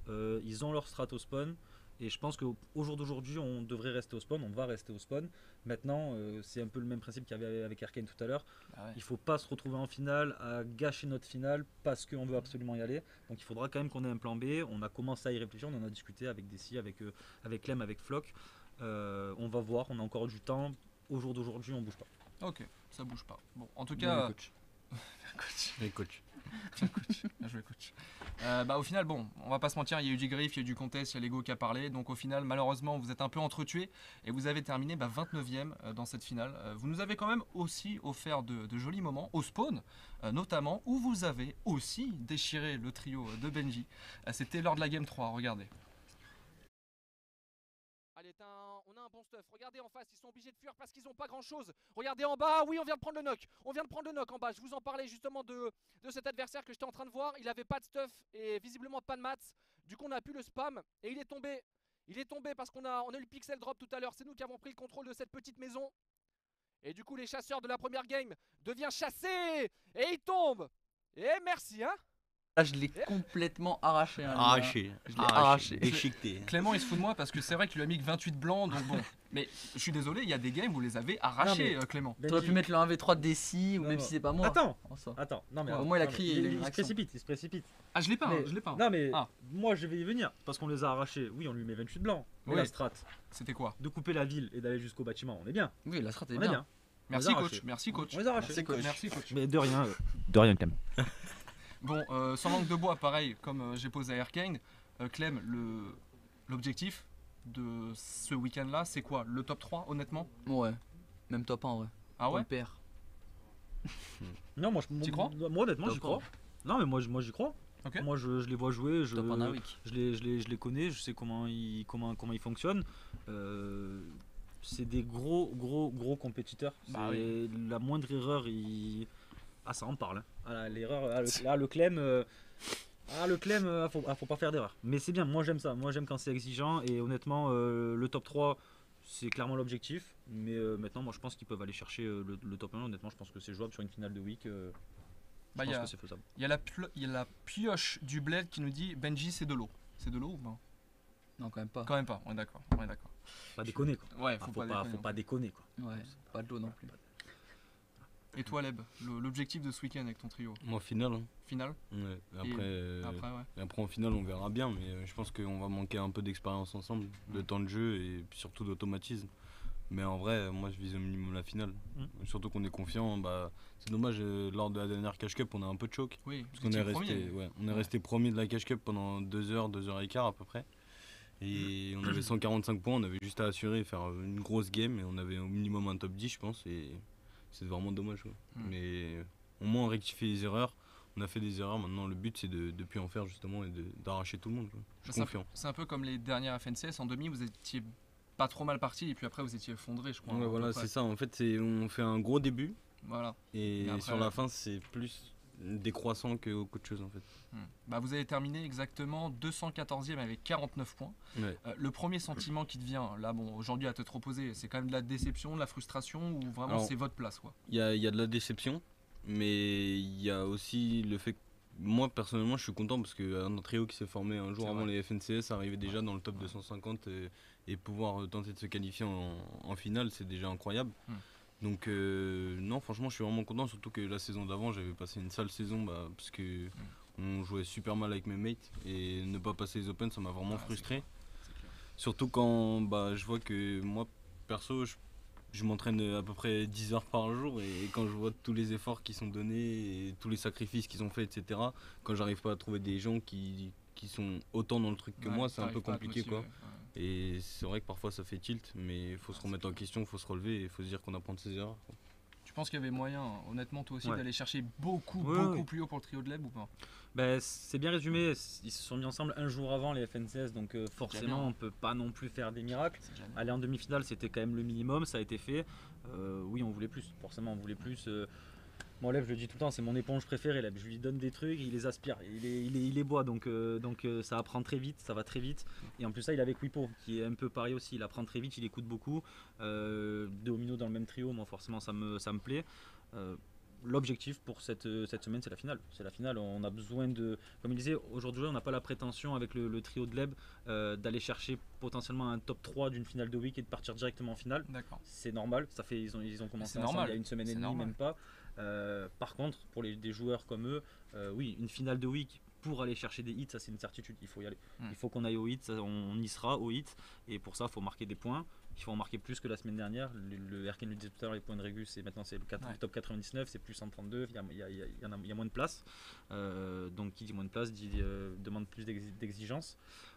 ils ont leur strat au spawn. Et je pense qu'au jour d'aujourd'hui, on devrait rester au spawn, on va rester au spawn. Maintenant, c'est un peu le même principe qu'il y avait avec Arkane tout à l'heure. Bah ouais. Il ne faut pas se retrouver en finale à gâcher notre finale parce qu'on veut absolument y aller. Donc il faudra quand même qu'on ait un plan B. On a commencé à y réfléchir, on en a discuté avec Desi, avec Clem, avec Flock. On va voir, on a encore du temps. Au jour d'aujourd'hui, on ne bouge pas. Ok, ça bouge pas. Bon, en tout Bien cas... le coach. Coach. Les coachs. Bien joué, coach. Au final, bon, on va pas se mentir, il y a eu du griff, il y a eu du contest, il y a l'ego qui a parlé. Donc au final, malheureusement, vous êtes un peu entretués et vous avez terminé 29e dans cette finale. Vous nous avez quand même aussi offert de jolis moments au spawn, notamment où vous avez aussi déchiré le trio de Benji. C'était lors de la game 3, regardez. Allez, on a un bon stuff. Regardez en face, ils sont obligés de fuir parce qu'ils n'ont pas grand chose. Regardez en bas, oui, on vient de prendre le knock. On vient de prendre le knock en bas. Je vous en parlais justement de cet adversaire que j'étais en train de voir. Il avait pas de stuff et visiblement pas de mats. Du coup, on a pu le spam et il est tombé. Il est tombé parce qu'on a eu le pixel drop tout à l'heure. C'est nous qui avons pris le contrôle de cette petite maison. Et du coup, les chasseurs de la première game deviennent chassés et ils tombent. Et merci, hein. Là, je l'ai complètement arraché. Hein, Arraché. Je l'ai arraché. Déchiqueté. Clément, il se fout de moi parce que c'est vrai qu'il lui a mis que 28 blancs, donc bon. Mais je suis désolé, il y a des games où vous les avez arrachés, Non, mais- Clément. T'aurais pu mettre le 1v3 de Desi ou Non, même non. si c'est pas moi. Attends, En soi. attends, non mais Au attends, moins, il a non, crié, mais il a eu une il se réaction. précipite, il se précipite. Ah, je l'ai pas, Mais- hein, je l'ai pas. Non mais Ah. moi je vais y venir parce qu'on les a arrachés. Oui, on lui met 28 blancs. Mais Oui. la strat C'était quoi? de couper la ville et d'aller jusqu'au bâtiment, on est bien. Oui, la strat est On est bien. bien. Merci les a coach, arrachés. merci coach. On les a arrachés. Merci, coach. Merci coach. Mais de rien Clem. Bon, sans langue de bois, pareil, comme j'ai posé à Arkane, Clem, l'objectif de ce week-end-là, c'est quoi? Le top 3, honnêtement? Ouais. Même top 1 en vrai. Ah On ouais? le perd. Non, moi, T'y crois? moi honnêtement, Top j'y crois. 1. Non, mais moi j'y crois. Ok. Moi, je les vois jouer. Top 1 à week. Je les connais, je sais comment ils fonctionnent. C'est des gros compétiteurs. Bah C'est la moindre erreur, ah ça en parle. Hein. Ah, l'erreur, le Clem, faut pas faire d'erreur. Mais c'est bien, moi j'aime ça. Moi j'aime quand c'est exigeant et honnêtement, le top 3 c'est clairement l'objectif. Mais maintenant, moi je pense qu'ils peuvent aller chercher le top 1. Honnêtement, je pense que c'est jouable sur une finale de week. Bah, je y pense a- que c'est faisable. Il y a la pioche du bled qui nous dit Benji, c'est de l'eau. C'est de l'eau ou pas? Non, quand même pas. Quand même pas, on est d'accord. On est d'accord. Pas déconner quoi. Ouais, Ah, faut, faut déconner. pas déconner quoi. Ouais. Pas de l'eau non plus. Et toi, Leb, l'objectif de ce week-end avec ton trio? Moi, finale. Hein. Finale? Ouais. Et après, ouais. Après, en finale, on verra bien, mais je pense qu'on va manquer un peu d'expérience ensemble, de temps de jeu et puis surtout d'automatisme. Mais en vrai, moi, je vise au minimum la finale. Surtout qu'on est confiant. Bah, c'est dommage, lors de la dernière Cash Cup, on a un peu de choc. Oui, Parce qu'on est resté premier de la Cash Cup pendant 2 heures et quart à peu près. Et on avait 145 points, on avait juste à assurer, faire une grosse game et on avait au minimum un top 10, je pense. Et c'est vraiment dommage. Ouais. Mais au moins rectifier les erreurs. On a fait des erreurs, maintenant le but c'est de plus en faire justement et d'arracher tout le monde, quoi. Je suis confiant. C'est un peu comme les dernières FNCS en demi, vous étiez pas trop mal parti et puis après vous étiez effondré, je crois. Ouais, voilà, c'est ça. En fait, on fait un gros début Voilà. et après, sur la fin, c'est plus décroissant qu'autre chose en fait. Bah, vous avez terminé exactement 214e avec 49 points. Ouais. Le premier sentiment qui te vient, là, bon, aujourd'hui à te reposer, c'est quand même de la déception, de la frustration ou vraiment Alors, c'est votre place, quoi? Il y a de la déception, mais il y a aussi le fait que moi personnellement je suis content parce qu'un trio qui s'est formé un jour C'est avant vrai. les FNCS arriver déjà dans le top 250 et pouvoir tenter de se qualifier en finale, c'est déjà incroyable. Donc non, franchement je suis vraiment content, surtout que la saison d'avant j'avais passé une sale saison parce que on jouait super mal avec mes mates et ne pas passer les Open ça m'a vraiment frustré. C'est clair. Surtout quand je vois que moi perso je m'entraîne à peu près 10 heures par jour et quand je vois tous les efforts qui sont donnés et tous les sacrifices qu'ils ont fait, etc. Quand j'arrive pas à trouver des gens qui sont autant dans le truc que Ouais, moi, c'est un t'arrives peu pas à te compliqué quoi. motiver, ouais. Et c'est vrai que parfois ça fait tilt, mais il faut se remettre en question, il faut se relever et il faut se dire qu'on apprend de ses erreurs, quoi. Tu penses qu'il y avait moyen, honnêtement, toi aussi, Ouais. d'aller chercher beaucoup Ouais. plus haut pour le trio de Leb ou pas? Bah, c'est bien résumé, ils se sont mis ensemble un jour avant les FNCS, donc bien. forcément on peut pas non plus faire des miracles. C'est déjà bien. Aller en demi-finale c'était quand même le minimum, ça a été fait. Oui on voulait plus, forcément on voulait plus. Moi Lev je le dis tout le temps, c'est mon éponge préférée Lev. Je lui donne des trucs, il les aspire, il les boit donc ça apprend très vite, ça va très vite. Et en plus ça il est avec Wipo qui est un peu pareil aussi, il apprend très vite, il écoute beaucoup. Domino dans le même trio, moi forcément ça me plaît. L'objectif pour cette semaine c'est la finale. C'est la finale, on a besoin de, comme il disait, aujourd'hui on n'a pas la prétention avec le trio de Leb d'aller chercher potentiellement un top 3 d'une finale de week et de partir directement en finale. D'accord. C'est normal, ça fait, ils ont commencé C'est ensemble normal, il y a une semaine et c'est demie, normal. même pas. Par contre, pour des joueurs comme eux, oui, une finale de week pour aller chercher des hits, ça c'est une certitude, il faut y aller. Il faut qu'on aille au hit, on y sera au hit, et pour ça il faut marquer des points. Il faut en marquer plus que la semaine dernière. Le Erken le disait tout à l'heure, les points de régus, maintenant c'est le top 99, c'est plus 132, il y a moins de place. Donc qui dit moins de place demande plus d'exigence.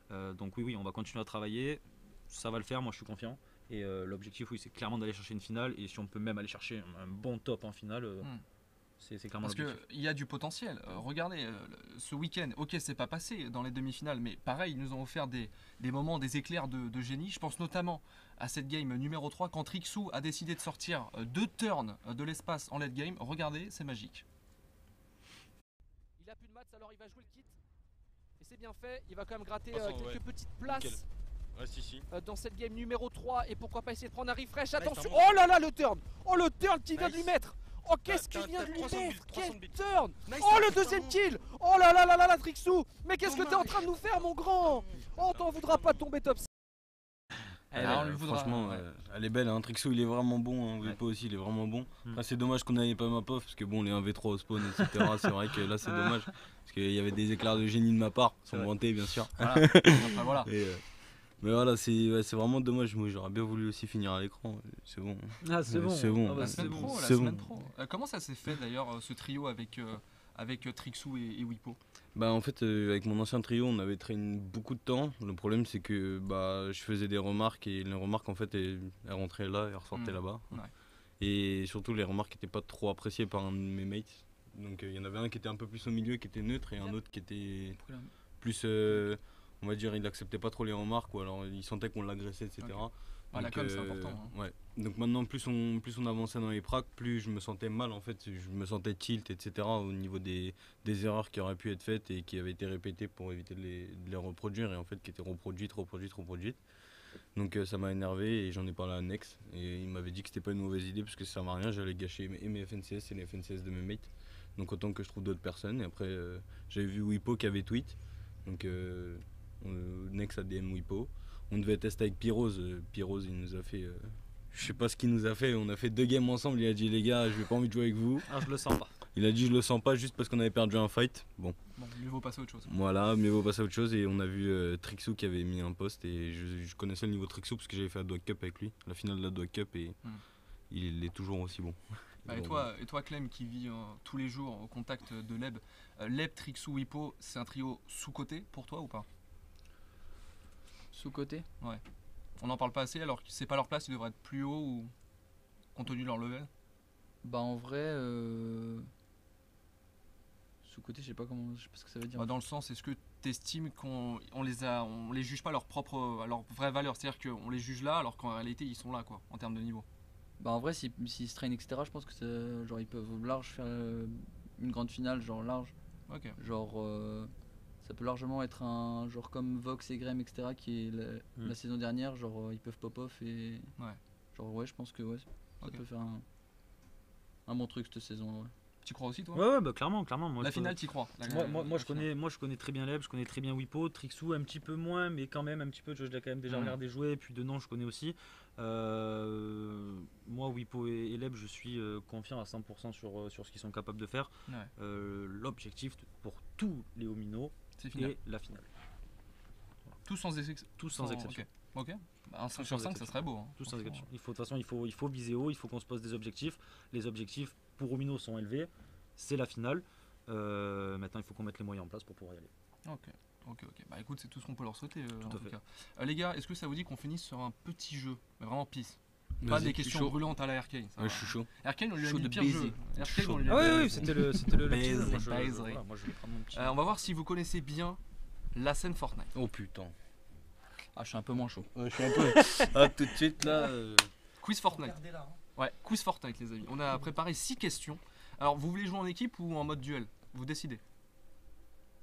Donc oui, on va continuer à travailler, ça va le faire, moi je suis confiant. Et l'objectif, oui, c'est clairement d'aller chercher une finale. Et si on peut même aller chercher un bon top en finale, c'est clairement Parce l'objectif. qu'il y a du potentiel. Regardez, ce week-end, ok, c'est pas passé dans les demi-finales, mais pareil, ils nous ont offert des moments, des éclairs de génie. Je pense notamment à cette game numéro 3, quand Trixou a décidé de sortir 2 turns de l'espace en late game. Regardez, c'est magique. Il a plus de maths, alors il va jouer le kit. Et c'est bien fait, il va quand même gratter Façon, quelques ouais. petites places. Nickel. Reste ici. Dans cette game numéro 3 et pourquoi pas essayer de prendre un refresh. Là, Attention, il est oh là là le turn. Oh le turn qu'il vient de lui Nice. mettre. Oh qu'est-ce qu'il T'as- vient de t'as lui 300 mettre. buts, 300 Quel buts. turn. Nice, Oh le putain, deuxième bon. kill. Oh là là là là là Trixou. Mais qu'est-ce que t'es en train de nous faire mon grand. Oh t'en voudras pas tomber top 6. on lui voudra, franchement, ouais. elle est belle, hein. Trixou il est vraiment bon, hein. Ouais. Wipo aussi il est vraiment bon. Mm. Après c'est dommage qu'on n'avait pas ma pof parce que bon les 1v3 au spawn etc. C'est vrai que là c'est dommage parce qu'il y avait des éclairs de génie de ma part, sans vrai. vanter bien sûr. Voilà. Enfin, voilà. Et, mais voilà c'est vraiment dommage, moi j'aurais bien voulu aussi finir à l'écran, c'est bon. Ah, c'est Ouais, bon. c'est bon. Ah, bah, La c'est semaine bon. pro, la c'est semaine bon. pro. Comment ça s'est fait d'ailleurs ce trio avec Trixou et Wipo? Bah en fait avec mon ancien trio on avait traîné beaucoup de temps. Le problème c'est que je faisais des remarques et les remarques en fait elles rentraient là et ressortaient là-bas. Ouais. Et surtout les remarques n'étaient pas trop appréciées par un de mes mates. Donc il y en avait un qui était un peu plus au milieu qui était neutre et un autre qui était plus on va dire il acceptait pas trop les remarques ou alors il sentait qu'on l'agressait etc. Ok. Ah, la com, c'est important, hein. Ouais. Donc maintenant plus on avançait dans les pracs, plus je me sentais mal en fait, je me sentais tilt etc. au niveau des erreurs qui auraient pu être faites et qui avaient été répétées pour éviter de les reproduire et en fait qui étaient reproduites. Donc ça m'a énervé et j'en ai parlé à Nex et il m'avait dit que c'était pas une mauvaise idée parce que ça servait à rien, j'allais gâcher mes FNCS et les FNCS de mes mates. Donc autant que je trouve d'autres personnes et après j'avais vu Wipo qui avait tweet. Donc Nex a DM Wipo. On devait tester avec Pyrose. Pyrose il nous a fait je sais pas ce qu'il nous a fait, on a fait 2 games ensemble, il a dit les gars j'ai pas envie de jouer avec vous. Ah, je le sens pas. Il a dit je le sens pas juste parce qu'on avait perdu un fight. Bon Mieux vaut passer à autre chose. voilà, mieux vaut passer à autre chose et on a vu Trixou qui avait mis un post et je connaissais le niveau de Trixou parce que j'avais fait la Dog Cup avec lui, la finale de la Dog Cup et il est toujours aussi bon. Bah, et toi Clem qui vit tous les jours au contact de Leb, Leb, Trixou, Wipo, c'est un trio sous-coté pour toi ou pas? Sous-côté. On n'en parle pas assez alors que c'est pas leur place, ils devraient être plus haut ou compte tenu de leur level? Bah en vrai, Sous-côté, je sais pas ce que ça veut dire. Bah, dans le sens, est-ce que tu estimes qu'on les juge pas à à leur vraie valeur, c'est-à-dire qu'on les juge là alors qu'en réalité ils sont là quoi, en termes de niveau. Bah en vrai, s'ils se traînent, etc., je pense que genre ils peuvent large faire une grande finale, genre large. Ok. Genre ça peut largement être un genre comme Vox et Graham, etc., qui est la saison dernière, genre ils peuvent pop-off et. Ouais. Genre ouais, je pense que ouais, ça Ok. peut faire un bon truc cette saison. Ouais. Tu crois aussi toi? Ouais, bah clairement. Moi, La je- finale, t'y crois? Moi, je connais très bien Leb, je connais très bien Wipo, Trixou un petit peu moins, mais quand même un petit peu, je l'ai quand même déjà regardé jouer, et puis Denon je connais aussi. Moi, Wipo et Leb, je suis confiant à 100% sur ce qu'ils sont capables de faire. Ouais. L'objectif pour tous les Omino C'est final. est la finale. Tout sans exception. Tous sans exception. Ok. Bah, un 5 Tous sur sans 5, ça exception. serait beau. Hein, Tous sans franchement. exception. De toute façon, il faut viser haut, il faut qu'on se pose des objectifs. Les objectifs pour Omino sont élevés, c'est la finale. Maintenant, il faut qu'on mette les moyens en place pour pouvoir y aller. Ok. Bah écoute, c'est tout ce qu'on peut leur souhaiter en à tout fait. cas. Les gars, est-ce que ça vous dit qu'on finisse sur un petit jeu? Mais vraiment pisse. Pas Vas-y, des je suis questions chaud. brûlantes à la Arkane. ça Ouais, va. je suis chaud. Arkane, on lui a Chaud mis le de pire baiser. jeu. Arkane, on lui a Ah mis- oui, c'était le petit jeu. Baiserie. Moi, je vais prendre mon petit. On va voir si vous connaissez bien la scène Fortnite. Oh putain. Ah, je suis un peu moins chaud. Ouais, je suis un peu. Ah, tout de suite là. Quiz Fortnite. Ouais, quiz Fortnite les amis. On a préparé 6 questions. Alors, vous voulez jouer en équipe ou en mode duel? Vous décidez.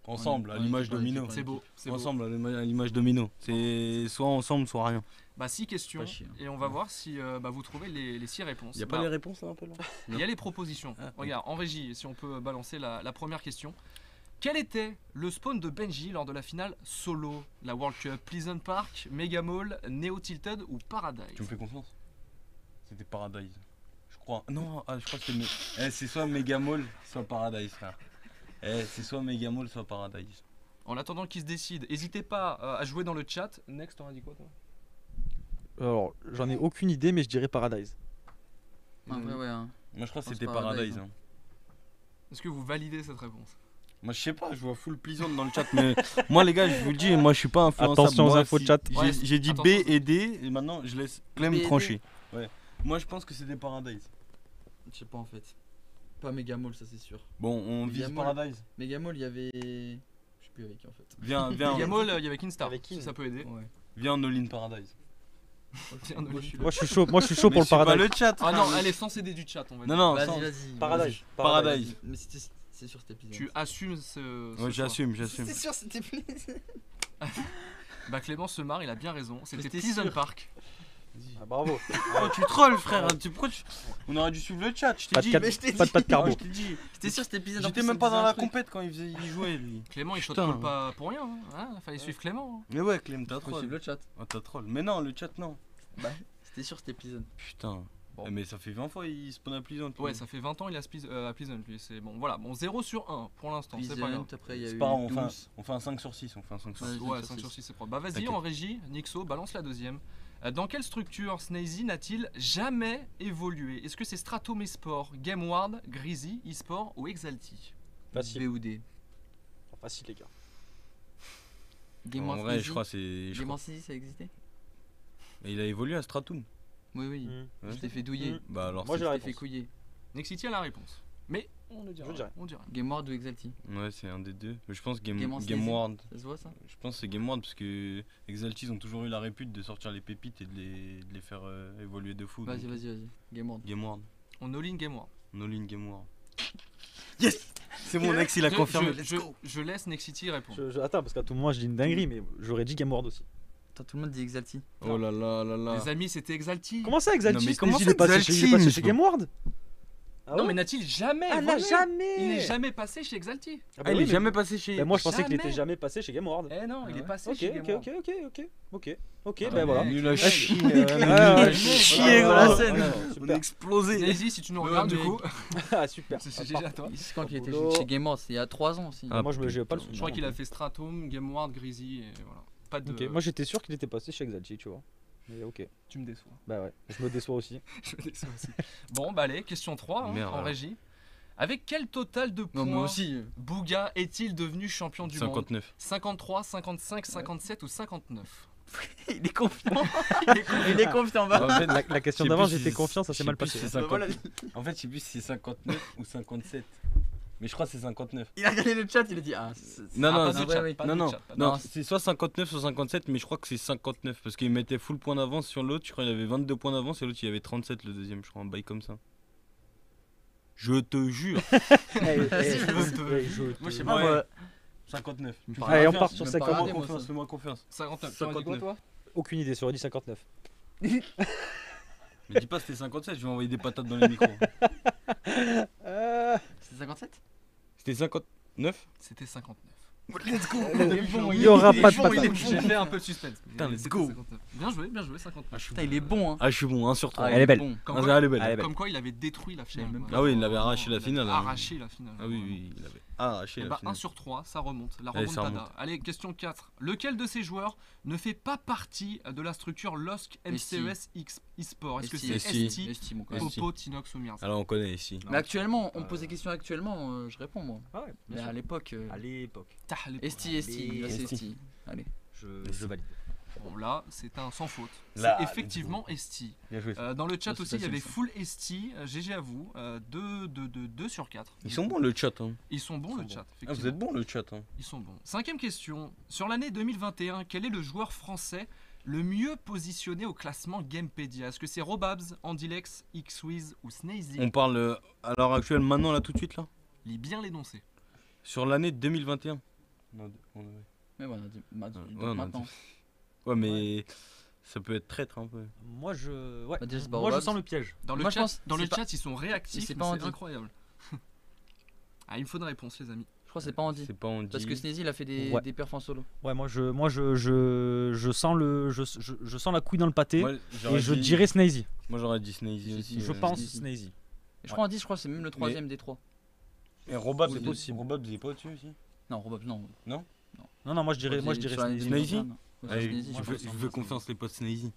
Ensemble, à on est l'image équipe, on est domino. équipe, C'est beau. C'est beau. Ensemble, à l'image domino. C'est soit ensemble, soit rien. Bah 6 questions Pas chier, hein. et on va voir si vous trouvez les 6 réponses. Y a Bah, pas les réponses là un peu là? il y a les propositions. Ah, Regarde, en régie, si on peut balancer la première question. Quel était le spawn de Benji lors de la finale solo, la World Cup? Pleasant Park, Mega Mall, Neo Tilted ou Paradise? Tu me fais confiance? C'était Paradise. Je crois. Non, je crois que c'était. C'est soit Mega Mall, soit Paradise, frère. C'est soit Mega Mall, soit Paradise. En attendant qu'ils se décident, n'hésitez pas à jouer dans le chat. Next, t'auras dit quoi toi? Alors, j'en ai aucune idée, mais je dirais Paradise. En vrai, ouais. Hein. Moi, je crois que pense c'était Paradise, Paradise. hein. hein. Est-ce que vous validez cette réponse? Moi, je sais pas, je vois full Pleasant dans le chat, mais moi, les gars, je vous le dis, moi, je suis pas influençable. Attention aux Moi, infos de chat. Ouais, J'ai dit B attention. et D, et maintenant, je laisse Clem B et D. trancher. Ouais. Moi, je pense que c'était Paradise. Je sais pas en fait. Pas Megamall, ça c'est sûr. Bon, on Mega vise Mall. Paradise. Megamall, il y avait. Je sais plus avec qui en fait. Viens, Mega Mall, il y avait Kinstar, Avec si Kin. ça peut aider. Ouais. viens en All-in Paradise. Tiens, Moi, je suis Moi, je suis chaud pour Mais le je suis pas Paradise. le chat. Ah non, frère. allez, sans céder du chat, on va Non, dire. non, Vas-y, sans- vas-y. Paradise. Paradise. Mais c'est sûr cet épisode. Tu assumes ce Ouais, choix. j'assume. sûr c'était plaisir. Bah Clément se marre, il a bien raison. C'était J'étais Pleasant sûr. Park. Ah, bravo. Oh, tu trolls, frère. Pourquoi tu... On aurait dû suivre le chat, je t'ai Pas dit. de, mais je t'ai pas de carbo. Ouais, je t'ai dit. J'étais sûr cet épisode. J'étais même pas dans la compète quand il jouait, lui. Clément, il Putain. shotcall pas pour rien. Hein. Fallait suivre Clément. Mais ouais, Clem, t'as Faut suivre troll. le chat. Oh, t'as troll. Mais non, le chat, non. Bah, c'était sûr cet épisode. Putain. Bon. Mais ça fait 20 fois il spawn à Pleasant. Ouais, ça fait 20 ans il a à Pleasant lui. C'est bon, voilà, bon 0 sur 1 pour l'instant, c'est pas grave. Après il y a C'est eu pas grave, on 12. fait un 5 sur 6. On fait un 5 sur 6. Ouais. Ouais, 5 5 sur sur 6 c'est propre. Bah vas-y T'inquiète. en régie, Nixo, balance la deuxième. Dans quelle structure Snazy n'a-t-il jamais évolué? Est-ce que c'est Stratum eSport, GameWard, Greasy, eSport ou Exalti? Facile. BOD. Facile, les gars. Game En of vrai, Easy. je crois que c'est. Game of Easy, ça existait? Mais il a évolué à Stratum. Oui, oui. Ouais. Je t'ai fait douiller. Bah alors, Moi, c'est- j'ai la Je t'ai fait réponse. couiller. Nexity a la réponse. Mais on ne dira Je dirais. rien, on dira rien. Game Ward ou Exalti? Ouais, c'est un des deux. Mais je pense Game of Game Easy. Ward. Ça se voit ça? Je pense que c'est Game Ward parce que Exaltis ils ont toujours eu la répute de sortir les pépites et de les faire évoluer de fou. Vas-y, donc, vas-y. Game Ward. Game Ward. On all-in GameWard. All-in Game Ward. Yes. C'est mon ex, il a confirmé. Let's go. Je laisse Nexity répondre. Attends, parce qu'à tout moment, je dis une dinguerie, mais j'aurais dit Game Ward aussi. Attends, tout le monde dit Exalti. Oh là là là là. Les amis, c'était Exalti. Comment ça, Exalti? Non, mais comment il ça, est passé Exalti, il est passé mais chez je- Game Ward? Ah Non ouais mais n'a-t-il jamais Ah, n'a évolué jamais. Il n'est jamais passé chez Exalti. Ah bah Ah, il oui, est mais- jamais passé chez. Bah, moi, je pensais qu'il Jamais. était jamais passé chez Game Ward. Eh non, Ah il est ouais. passé Ok, chez ok, GameWard. ok, Ah, ben voilà. mais- Nul à chier. ouais, chier, voilà, gros. scène. On a Super. explosé. Snazy, si tu nous regardes du mais- coup, Ah, super. c'est GG à toi. C'est quand qu'il était boulot. chez Game Ward? C'est il y a 3 ans aussi. Ah, Moi, j'ai pas le Je souvenir. crois qu'il a fait Stratum, GameWard, Greasy et voilà. Pas de. Ok, moi j'étais sûr qu'il était passé chez Exalti, tu vois. Mais ok, Tu me déçois. bah ouais, je me déçois aussi. Je me déçois aussi. Bon, bah allez, question 3 hein, Merde, en alors. régie. Avec quel total de points Non, moi aussi. Bouga est-il devenu champion du monde? 59. 53, 55, 57 ou 59? Il est confiant. Il est confiant. Bah. En fait, La question je sais d'avant, plus si j'étais c'est- confiant, ça je s'est sais mal plus passé. si c'est 50. En fait, je sais plus si c'est 59 ou 57. Mais je crois que c'est 59. Il a regardé le chat, il a dit ah. Non, non, pas c'est de chat, oui. pas de non, chat, pas de non, Non, c'est soit 59 soit 57, mais je crois que c'est 59 parce qu'il mettait full point d'avance sur l'autre. Je crois qu'il avait 22 points d'avance et l'autre il avait 37 le deuxième, je crois, un bail comme ça. Je te jure. Moi, je sais pas, pas. moi, 59. Allez, on part sur Même pas 50. regardé, moi, ça. Fais-moi confiance. 59. Tu aurais dit quoi, toi Aucune idée, ça aurait dit 59. Mais dis pas c'était 57, je vais envoyer des patates dans les micros. C'était 57 C'était 59? C'était 59. Let's go. Il y aura pas de patate. J'ai fait un peu de suspense. Putain, let's C'était go. 59. Bien joué, 59. Putain, il est bon, hein. Ah, je suis bon, 1 sur 3. Elle est belle. Bon. Comme Ah, quoi, elle est belle. Elle est belle. comme quoi, il avait détruit la finale. même Ouais. pas. Ah oui, il avait arraché la Il avait finale. hein. Arraché la finale. Ah oui, oui, il avait arraché Eh la bah, finale. 1 sur 3, ça remonte. La Allez, ça remontada. remonte. Allez, question 4. Lequel de ces joueurs ne fait pas partie de la structure LOSC MCES X eSport? Est-ce que c'est Esti. Esti, Estime, quoi. Esti. Popo, Tinox ou Mirza? Alors on connaît ici. Mais actuellement, on me pose des questions actuellement, je réponds moi. Ah ouais, Mais à l'époque, À l'époque, Tah, les- Esti, là c'est Esti. Esti. Allez. je valide. Bon, là, c'est un sans faute. Là, C'est effectivement Esti. Bien joué. Dans le chat Ça, aussi, il y c'est avait ça. full Esti. GG à vous. 2 sur 4. Ils sont bons le chat. Hein. Ils sont bons, Ils le sont chat. Ah, vous effectivement. êtes bons le chat. Hein. Ils sont bons. 5ème question. Sur l'année 2021, quel est le joueur français le mieux positionné au classement Gamepedia? Est-ce que c'est Robabs, Andilex, Xwiz ou Snazy? On parle à l'heure actuelle, maintenant, là, tout de suite, là. Lis bien l'énoncé. Sur l'année 2021. Mais voilà, on a dit on a maintenant. Ouais, mais ça peut être traître un peu. Moi, Bah, déjà, c'est pas moi je Robabs. sens le piège. Dans le Moi, je chat, pense dans le c'est pas- chat, ils sont réactifs, c'est mais pas c'est Andy. incroyable. Ah, il me faut une réponse, les amis. Je crois que c'est pas Andy. C'est pas on Parce que Sneezy il a fait Ouais. des perfs en solo. Ouais, moi je sens la couille dans le pâté Moi, et je dirais Snazy. Moi, j'aurais dit Snazy Je aussi. dis- Je Ouais, pense Snazy. Snazy. Je crois Andy, je crois que c'est même le troisième des trois. Et Robab, C'est possible. Robab, il est pas au-dessus aussi. Non, Robab, non. Non, moi je dirais Sur l'année Snazy. 2021, Snazy non. Ouais, Allez, Snazy, je je veux- pense. je veux confiance les potes Snazy.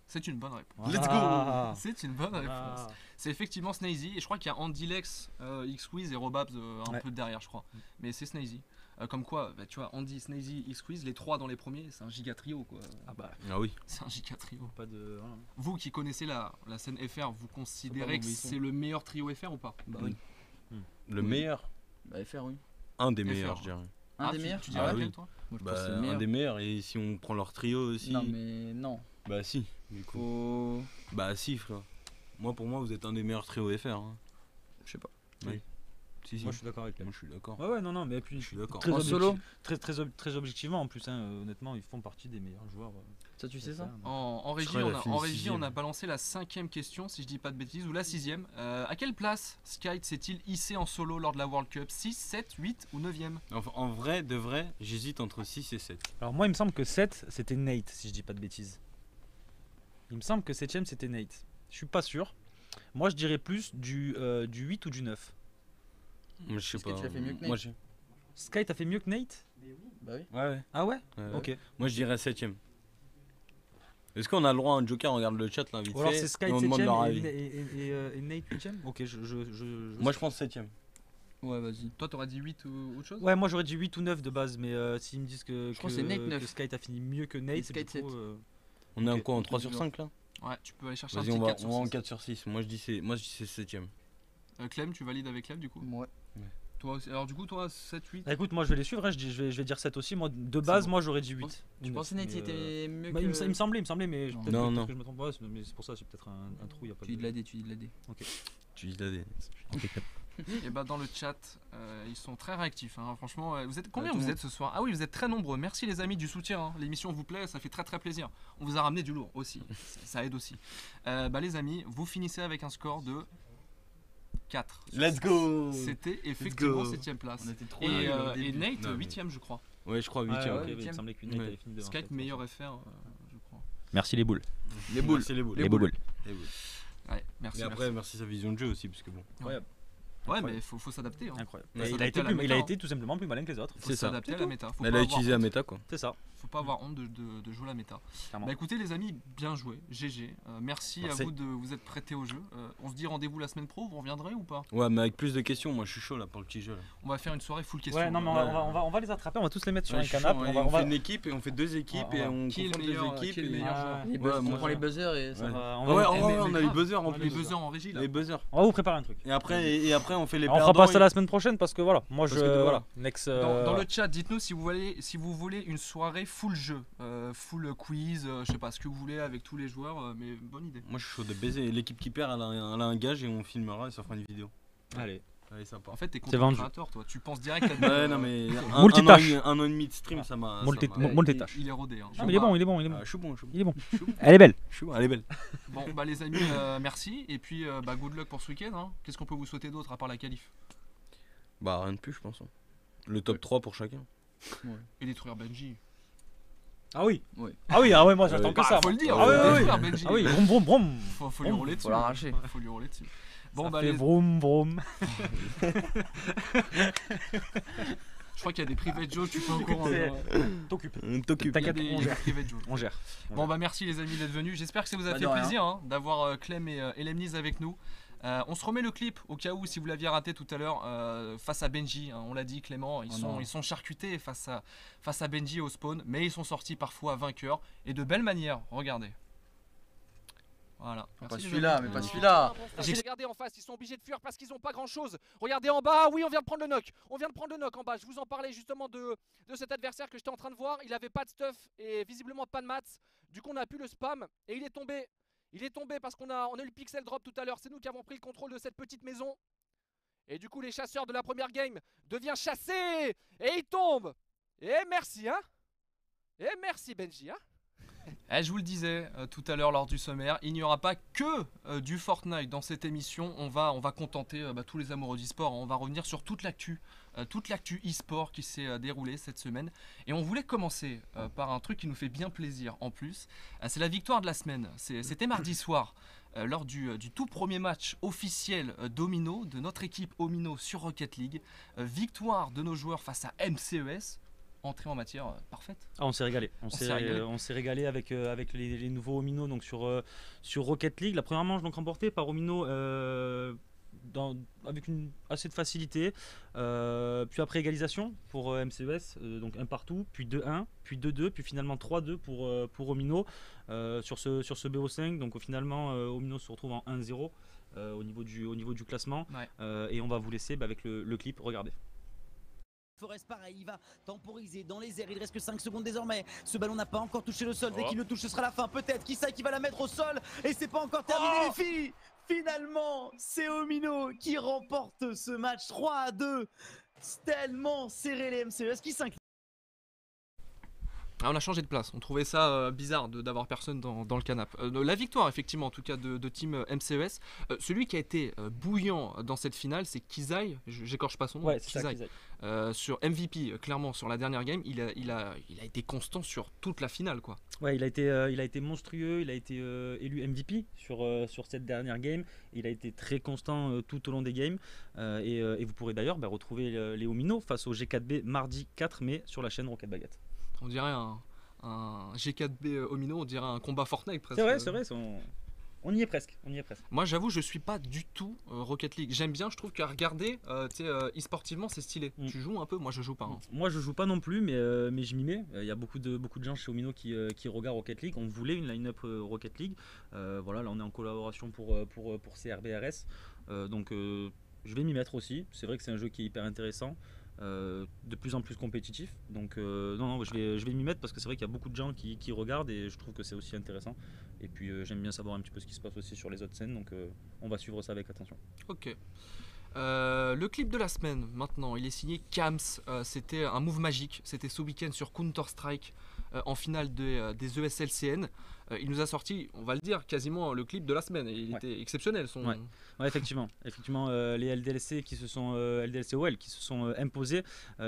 C'est une bonne réponse. Let's go. Ah. C'est une bonne réponse. Ah. C'est effectivement Snazy. Et je crois qu'il y a Andilex, Xwiz et Robabs un Ouais. peu derrière, je crois. Mais c'est Snazy. Comme quoi, bah, tu vois, Andy, Snazy, Xwiz, les 3 dans les premiers, c'est un giga trio, quoi. Ah bah, Ah oui. C'est un giga trio. pas de. Voilà. Vous qui connaissez la scène FR, vous considérez que oublier c'est le meilleur trio FR ou pas? Bah oui. Le Oui. meilleur. Bah FR, oui. Un des FR. meilleurs, je dirais. Un Ah, des tu- meilleurs Tu dirais Ah lequel, oui. toi? Moi je pense que c'est le Bah, un meilleur. des meilleurs. Et si on prend leur trio aussi. Non, mais non. Bah, si, du coup. Faut. Bah, si, frère. Moi, pour moi, vous êtes un des meilleurs trios FR. Hein. Je sais pas. Si, si. Moi je suis d'accord avec lui. Moi, je suis d'accord. Ouais, non, mais puis Je suis d'accord. très, En objectif- solo très objectivement en plus, hein, honnêtement, ils font partie des meilleurs joueurs. Ça, tu sais ça En régie, crois qu'il a fini en régie, on sixième. a balancé la 5ème question, si je dis pas de bêtises, ou la 6ème. À quelle place Skite s'est-il hissé en solo lors de la World Cup? 6, 7, 8 ou 9ème? Enfin, en vrai, de vrai, j'hésite entre 6 et 7. Alors moi il me semble que 7 c'était Nate si je dis pas de bêtises. Il me semble que 7ème c'était Nate. Je suis pas sûr. Moi je dirais plus du 8 ou du 9. Moi, je sais Est-ce que pas. tu l'as fait mieux que Nate Moi, je... Sky t'as fait mieux que Nate? Bah oui. Ouais, ouais. Ah ouais? Ouais, ouais. Ok. Moi, je dirais 7ème. Est-ce qu'on a le droit à un joker? On regarde le chat là, vite Ou alors fait, c'est Sky et on demande 7ème leur et, avis. et Nate 8ème? Ok, Moi, je pense 7ème. Ouais, vas-y. Toi, t'aurais dit 8 ou autre chose? Ouais, moi j'aurais dit 8 ou 9 de base, mais s'ils me disent que, Je crois que c'est Nate 9. que Sky a fini mieux que Nate, Sky du coup, 7. On est en Ok. quoi? En 3 sur 5 là? Ouais, tu peux aller chercher un Vas-y, petit on va 4 sur on va en 6. 4 sur 6. Moi, je dis c'est 7ème. Clem, tu valides avec Clem du coup? Ouais. Toi aussi. Alors du coup, toi, 7, 8? Ah, écoute, moi je vais les suivre, hein, je vais dire 7 aussi. Moi de base, bon. moi j'aurais dit 8. Tu pensais Nate il était mieux Bah, que. il me semblait, mais Non. peut-être Non, que non. je me trompe pas, mais c'est pour ça, c'est peut-être un trou. Y a pas Tu dis de... de l'AD, tu dis de l'AD. Tu dis la D. Et bah dans le chat, ils sont très réactifs. Hein. Franchement, vous êtes combien tout le vous monde. êtes ce soir? Ah oui, vous êtes très nombreux. Merci les amis du soutien. Hein. L'émission vous plaît, ça fait très très plaisir. On vous a ramené du lourd aussi. Ça aide aussi. Bah les amis, vous finissez avec un score de 4. Let's go! C'était effectivement go. 7ème place. On était trop Et, nuls au et début. Nate, Non, mais- 8ème je crois. Ouais, je crois 8ème. Ah, ok, ouais, il me huitième. semblait que Nate Ouais. avait fini devant. Skype meilleur FR, je crois. Merci les boules. Les boules. C'est les boules. Les boules. Les boules. Ouais, merci. Et après, merci sa vision de jeu aussi, parce que bon. Ouais, mais faut s'adapter. Hein. Incroyable. Ouais, Et ça il a été adapte à la il a méta, été tout simplement plus malin que les autres. Faut C'est ça. s'adapter à la méta. Faut Elle pas a avoir utilisé la honte. méta quoi. C'est ça. Faut pas avoir honte de jouer la méta. Clairement. Bah écoutez les amis, bien joué, GG. Merci Merci. à vous de vous être prêtés au jeu. On se dit rendez-vous la semaine pro, vous reviendrez ou pas? Ouais, mais avec plus de questions, moi je suis chaud là pour le petit jeu là. On va faire une soirée full questions. Ouais, non, mais on va les attraper, on va tous les mettre sur Ouais, un je suis canapé. chaud, On et va, on on va, fait une équipe et on fait deux équipes Ah, et ouais. on Qui est le confronte meilleur- deux équipes. qui est le et- meilleur joueur? Les Ouais, buzzers, moi, on prend les buzzers et ça Ouais. va. on Ouais, va- on mais a les grave. buzzers en Les plus. buzzers en régie là. Les buzzers. on va vous préparer un truc. Et après après on fait les On perdants. fera pas ça et- la semaine prochaine parce que voilà, moi je Parce que, voilà, next. Dans le chat, dites-nous si vous voulez une soirée full jeu, full quiz, je sais pas ce que vous voulez avec tous les joueurs, mais bonne idée. Moi je suis chaud de baiser. L'équipe qui perd, elle a un gage et on filmera et ça fera une vidéo. Allez. Allez, ça part. En fait, t'es C'est content vendu. créateur, toi. Tu penses direct à Ouais, non mais Multitâche. un an et demi de stream, ça m'a. Multitâche. Il est rodé. Hein. Ah, mais il est bon, il est bon, il est bon. Je suis bon, je suis bon. Il est bon. Elle est belle. Je suis bon, elle est belle. Bon, bah les amis, merci. Et puis, good luck pour ce week-end. Hein. Qu'est-ce qu'on peut vous souhaiter d'autre à part la qualif? Bah rien de plus, je pense. Le top 3 pour chacun. Et détruire Benji. Ah oui. Oui. Ah oui, ah ouais, moi j'attends que ça. Faut le dire, Ah oui, oui, détruire oui. Benji. Ah oui, vroom vroom vroom. Faut lui rouler dessus. Faut l'arracher. Faut lui rouler dessus. Bon, Ça bah fait les... vroom vroom. Je crois qu'il y a des private jokes, tu peux au courant. T'occupes. T'occupes. Il y a T'inquiète, des on gère. private jokes. On gère. Bon bah merci les amis d'être venus, j'espère que ça vous a Bah, fait de rien. plaisir hein, d'avoir Clem et Lemniz avec nous. On se remet le clip au cas où si vous l'aviez raté tout à l'heure face à Benji, hein, on l'a dit Clément, ils sont charcutés face à Benji au spawn, mais ils sont sortis parfois vainqueurs et de belle manière, regardez. Voilà. Pas Merci, les celui-là, amis. mais pas celui-là. Regardez en face, ils sont obligés de fuir parce qu'ils n'ont pas grand chose. Regardez en bas, oui on vient de prendre le knock. On vient de prendre le knock en bas. Je vous en parlais justement de cet adversaire que j'étais en train de voir. Il avait pas de stuff et visiblement pas de mats. Du coup on a pu le spam et il est tombé. Il est tombé parce qu'on a eu le pixel drop tout à l'heure. C'est nous qui avons pris le contrôle de cette petite maison. Et du coup les chasseurs de la première game deviennent chassés. Et ils tombent. Et merci hein. Et merci Benji hein. Je vous le disais tout à l'heure lors du sommaire, il n'y aura pas que du Fortnite dans cette émission. On va contenter tous les amoureux d'e-sport. On va revenir sur toute l'actu e-sport qui s'est déroulée cette semaine. Et on voulait commencer par un truc qui nous fait bien plaisir en plus. C'est la victoire de la semaine. C'était mardi soir lors du tout premier match officiel Domino de notre équipe Omino sur Rocket League. Victoire de nos joueurs face à MCES. Entrée en matière parfaite. Ah, on s'est régalé. On s'est régalé. s'est régalé avec les nouveaux Omino donc sur Rocket League. La première manche donc remportée par Omino avec assez de facilité. Puis après égalisation pour MCES, donc 1 partout, puis 2-1, puis 2-2, puis finalement 3-2 pour Omino sur ce BO5. Donc finalement Omino se retrouve en 1-0 au niveau du classement. Ouais. Et on va vous laisser avec le clip. Regardez. Forest pareil, il va temporiser dans les airs, il reste que 5 secondes désormais. Ce ballon n'a pas encore touché le sol, dès qu'il le touche ce sera la fin peut-être. Qui sait qui va la mettre au sol et c'est pas encore terminé les filles. Finalement c'est Omino qui remporte ce match 3-2. Tellement serré les MCES qui s'inclinent. On a changé de place, on trouvait ça bizarre d'avoir personne dans le canapé. La victoire effectivement en tout cas de team MCES. Celui qui a été bouillant dans cette finale c'est Kizai, j'écorche pas son nom, Ouais, c'est ça, Kizai. Sur MVP clairement sur la dernière game, il a été constant sur toute la finale quoi. Ouais, il a été monstrueux, il a été élu MVP sur cette dernière game. Il a été très constant tout au long des games. Et vous pourrez d'ailleurs retrouver les Omino face au G4B mardi 4 mai sur la chaîne Rocket Baguette. On dirait un G4B Omino, on dirait un combat Fortnite presque. C'est vrai, on y est presque. Moi j'avoue je suis pas du tout Rocket League. J'aime bien, je trouve qu'à regarder e-sportivement c'est stylé. Tu joues un peu, moi je joue pas. Hein. Moi je joue pas non plus mais je m'y mets. Il y a beaucoup de gens chez Omino qui regardent Rocket League. On voulait une line-up Rocket League. Voilà, là on est en collaboration pour CRBRS. Donc je vais m'y mettre aussi. C'est vrai que c'est un jeu qui est hyper intéressant. De plus en plus compétitif, donc non, je vais m'y mettre parce que c'est vrai qu'il y a beaucoup de gens qui regardent et je trouve que c'est aussi intéressant. Et puis j'aime bien savoir un petit peu ce qui se passe aussi sur les autres scènes, donc on va suivre ça avec attention. Ok. Le clip de la semaine maintenant, il est signé Kams. C'était un move magique, c'était ce week-end sur Counter-Strike en finale des ESLCN. Il nous a sorti, on va le dire, quasiment le clip de la semaine. Il était exceptionnel. Ouais, effectivement, les LDLC LDLC OL qui se sont imposés,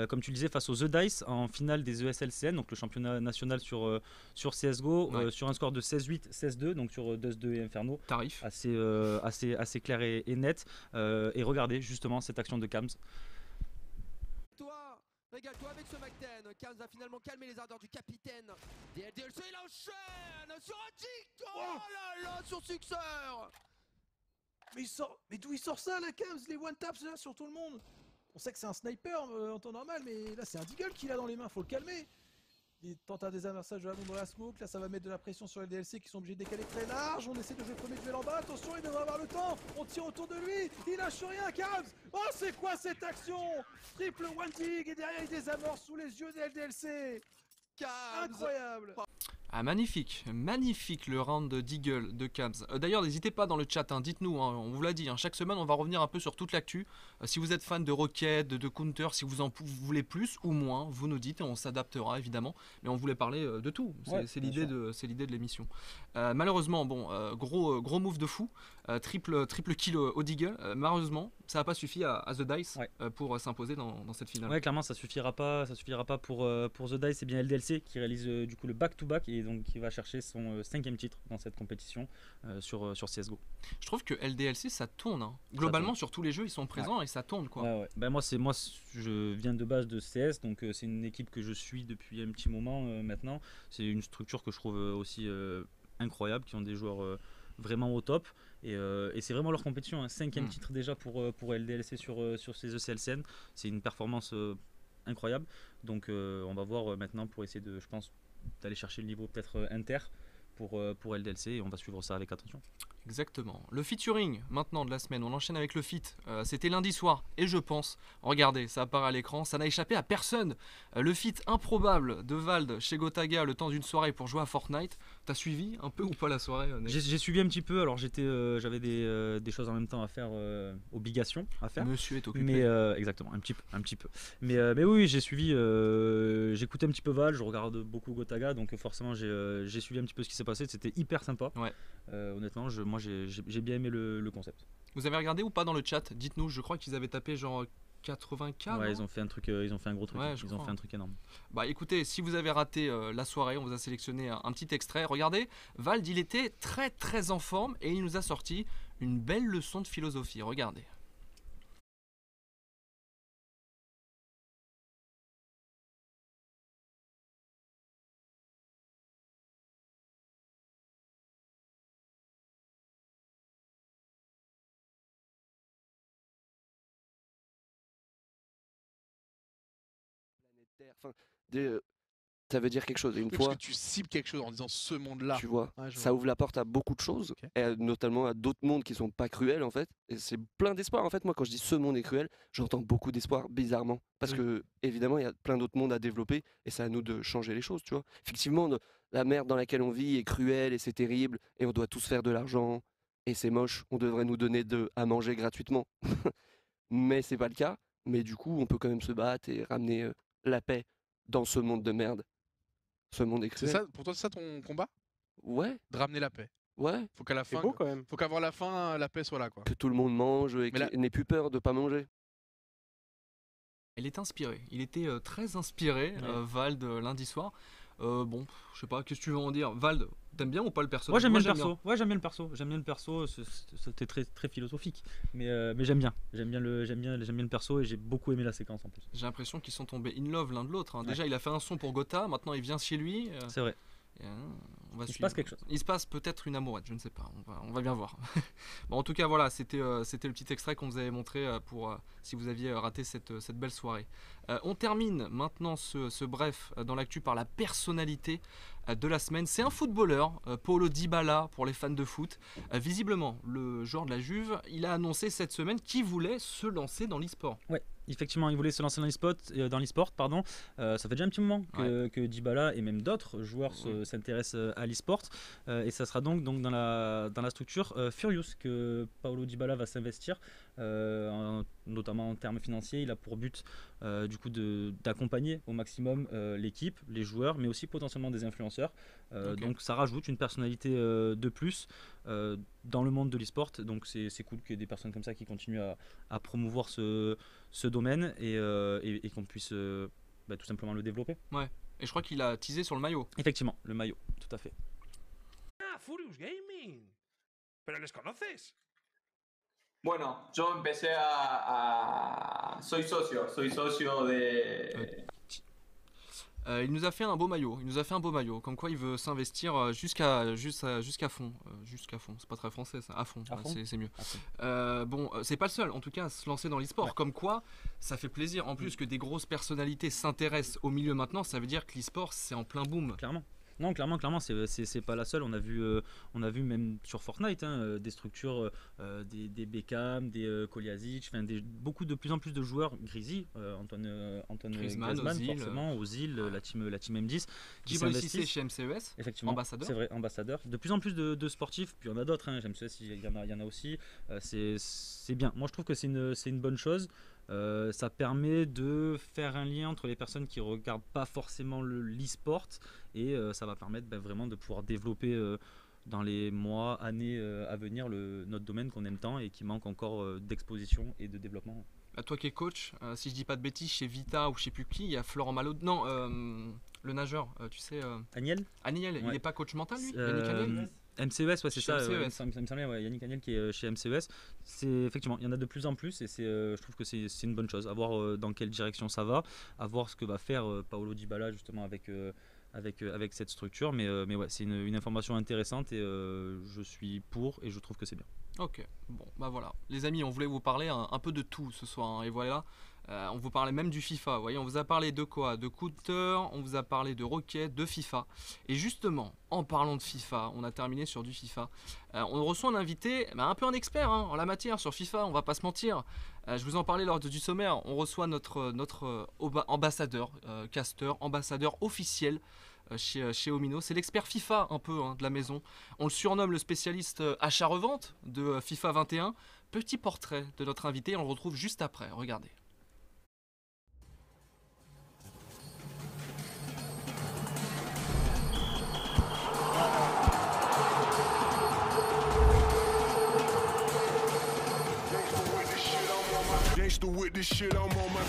comme tu le disais, face aux The Dice en finale des ESLCN, donc le championnat national sur CSGO, sur un score de 16-8, 16-2, donc sur Dust 2 et Inferno. Tarif. Assez clair et net. Et regardez justement cette action de Kams. Régale-toi avec ce McTen. Kams va finalement calmer les ardeurs du capitaine. Des LDLC, il enchaîne sur un tic. Oh là là, sur Succeur. Mais d'où il sort ça, la Kams, les one-taps là sur tout le monde? On sait que c'est un sniper en temps normal, mais là c'est un deagle qu'il a dans les mains, faut le calmer. Il tente un désamorçage de la bombe dans la smoke. Là, ça va mettre de la pression sur les DLC qui sont obligés de décaler très large. On essaie de jouer le premier duel en bas. Attention, il devrait avoir le temps. On tire autour de lui. Il lâche rien, Cavs. Oh, c'est quoi cette action? Triple one dig et derrière, il désamorce sous les yeux des LDLC. Incroyable. Ah, magnifique, magnifique le round de Deagle de Cabs. D'ailleurs, n'hésitez pas dans le chat, hein, dites-nous, hein, on vous l'a dit, hein, chaque semaine on va revenir un peu sur toute l'actu. Si vous êtes fan de Rocket, de Counter, si vous en voulez plus ou moins, vous nous dites et on s'adaptera évidemment. Mais on voulait parler de tout, c'est l'idée de l'émission. Malheureusement, bon, gros move de fou, triple kill au Deagle. Malheureusement, ça n'a pas suffi à The Dice pour s'imposer dans cette finale. Ouais, clairement, ça suffira pas pour The Dice. C'est bien LDLC qui réalise du coup le back-to-back et donc qui va chercher son 5e titre dans cette compétition sur CSGO. Je trouve que LDLC ça tourne. Hein. Globalement, sur tous les jeux, ils sont présents et ça tourne quoi. Ouais. Ben moi, je viens de base de CS, donc c'est une équipe que je suis depuis un petit moment maintenant. C'est une structure que je trouve aussi incroyable, qui ont des joueurs vraiment au top et c'est vraiment leur compétition, un 5e titre déjà pour LDLC sur ces ECLCN. C'est une performance incroyable, donc on va voir maintenant pour essayer de, je pense, d'aller chercher le niveau peut-être inter pour LDLC et on va suivre ça avec attention. Exactement. Le featuring maintenant de la semaine, on enchaîne avec le feat. C'était lundi soir et je pense, regardez, ça apparaît à l'écran, ça n'a échappé à personne. Le feat improbable de Vald chez Gotaga le temps d'une soirée pour jouer à Fortnite. T'as suivi un peu ou pas la soirée? J'ai suivi un petit peu, alors j'avais des choses en même temps à faire, obligations à faire. Monsieur est occupé. Mais exactement, un petit peu. Mais oui, j'ai suivi, j'écoutais un petit peu Val, je regarde beaucoup Gotaga, donc forcément j'ai suivi un petit peu ce qui s'est passé, c'était hyper sympa. Ouais. Honnêtement, moi j'ai bien aimé le concept. Vous avez regardé ou pas dans le chat? Dites-nous, je crois qu'ils avaient tapé genre 80K. Ouais, ils ont fait un truc, ils ont fait un gros truc, ouais, ils ont fait un truc énorme. Bah écoutez, si vous avez raté la soirée, on vous a sélectionné un petit extrait. Regardez, Vald, il était très très en forme et il nous a sorti une belle leçon de philosophie. Regardez. Enfin, ça veut dire quelque chose. Et une Oui, fois, parce que tu cibles quelque chose en disant ce monde-là. tu vois, Ouais, je ça vois. ouvre la porte à beaucoup de choses, Ok. et notamment à d'autres mondes qui sont pas cruels en fait. Et c'est plein d'espoir en fait. Moi, quand je dis ce monde est cruel, j'entends beaucoup d'espoir bizarrement, parce Oui. que évidemment, il y a plein d'autres mondes à développer, et c'est à nous de changer les choses, tu vois. Effectivement, la merde dans laquelle on vit est cruelle et c'est terrible, et on doit tous faire de l'argent, et c'est moche. On devrait nous donner à manger gratuitement, mais c'est pas le cas. Mais du coup, on peut quand même se battre et ramener la paix dans ce monde de merde. Ce monde est C'est cruel. ça, pour toi, c'est ça ton combat? Ouais, De ramener la paix. ouais. Faut qu'à la C'est fin, beau quand même. faut qu'avant la fin, la paix soit là, quoi. Que tout le monde mange et Mais là- qu'il n'ait plus peur de pas manger. Il est inspiré. Il était très inspiré, Vald, lundi soir. Bon, je sais pas, qu'est-ce que tu veux en dire? Vald, t'aimes bien ou pas le personnage? Ouais, j'aime bien le perso. Ouais, j'aime bien le perso. J'aime bien le perso. C'était très très philosophique. Mais j'aime bien. J'aime bien le perso et j'ai beaucoup aimé la séquence en plus. J'ai l'impression qu'ils sont tombés in love l'un de l'autre. Hein. Déjà, il a fait un son pour Gotha. Maintenant, il vient chez lui. C'est vrai. On va Il se suivre. passe quelque chose. Il se passe peut-être une amourette, je ne sais pas. On va bien voir. Bon, en tout cas, voilà, c'était le petit extrait qu'on vous avait montré pour si vous aviez raté cette belle soirée. On termine maintenant ce bref dans l'actu par la personnalité de la semaine. C'est un footballeur, Paulo Dybala pour les fans de foot. Visiblement, le joueur de la Juve, il a annoncé cette semaine qu'il voulait se lancer dans l'e-sport. Ouais, effectivement, il voulait se lancer dans l'e-sport. Ça fait déjà un petit moment que Dybala et même d'autres joueurs s'intéressent à l'e-sport. Et ça sera donc dans la structure Furious que Paulo Dybala va s'investir, notamment en termes financiers. Il a pour but du coup d'accompagner au maximum l'équipe, les joueurs, mais aussi potentiellement des influenceurs. Donc ça rajoute une personnalité de plus dans le monde de l'e-sport. Donc c'est cool qu'il y ait des personnes comme ça qui continuent à promouvoir ce domaine et qu'on puisse tout simplement le développer. Ouais, et je crois qu'il a teasé sur le maillot. Effectivement, le maillot, tout à fait. Ah, Furious Gaming. Pero les conoces? Bueno, yo empecé soy socio de... Il nous a fait un beau maillot. Comme quoi il veut s'investir jusqu'à fond. Jusqu'à fond. C'est pas très français ça. À fond. À fond. C'est mieux. Bon, c'est pas le seul en tout cas à se lancer dans l'e-sport. Comme quoi, ça fait plaisir. En plus que des grosses personnalités s'intéressent au milieu maintenant, ça veut dire que l'e-sport c'est en plein boom. Clairement. Non, clairement, c'est pas la seule. On a vu même sur Fortnite des structures, des Beckham, des Koliasic, de plus en plus de joueurs, Grizzly, Antoine Griezmann forcément, Ozil, la team M10, qui s'investissent chez MCES, effectivement, ambassadeur. C'est vrai, ambassadeur. De plus en plus de sportifs, puis il y en a d'autres. MCES, il y en a aussi. C'est bien. Moi, je trouve que c'est une bonne chose. Ça permet de faire un lien entre les personnes qui regardent pas forcément l'e-sport et ça va permettre vraiment de pouvoir développer dans les mois, années à venir notre domaine qu'on aime tant et qui manque encore d'exposition et de développement. À toi qui es coach, si je dis pas de bêtises, chez Vita ou je sais plus qui, il y a Florent Malo. Non, le nageur, tu sais. Aniel, ouais. Il n'est pas coach mental lui, Yannick Aniel MCES, ouais, c'est ça. MCES. Il me semblait, Yannick Aniel qui est chez MCES. Effectivement, il y en a de plus en plus et je trouve que c'est une bonne chose. À voir dans quelle direction ça va, à voir ce que va faire Paolo Dybala justement avec cette structure. Mais ouais, c'est une information intéressante et je suis pour et je trouve que c'est bien. Ok, bon, bah voilà. Les amis, on voulait vous parler un peu de tout ce soir. Et voilà. On vous parlait même du FIFA, vous voyez, on vous a parlé de quoi? De Counter, on vous a parlé de Rocket, de FIFA. Et justement, en parlant de FIFA, on a terminé sur du FIFA. On reçoit un invité, un peu un expert en la matière sur FIFA, on va pas se mentir. Je vous en parlais lors du sommaire, on reçoit notre ambassadeur, caster, ambassadeur officiel chez Omino. C'est l'expert FIFA un peu de la maison. On le surnomme le spécialiste achat-revente de FIFA 21. Petit portrait de notre invité, on le retrouve juste après, regardez. With this shit, I'm on my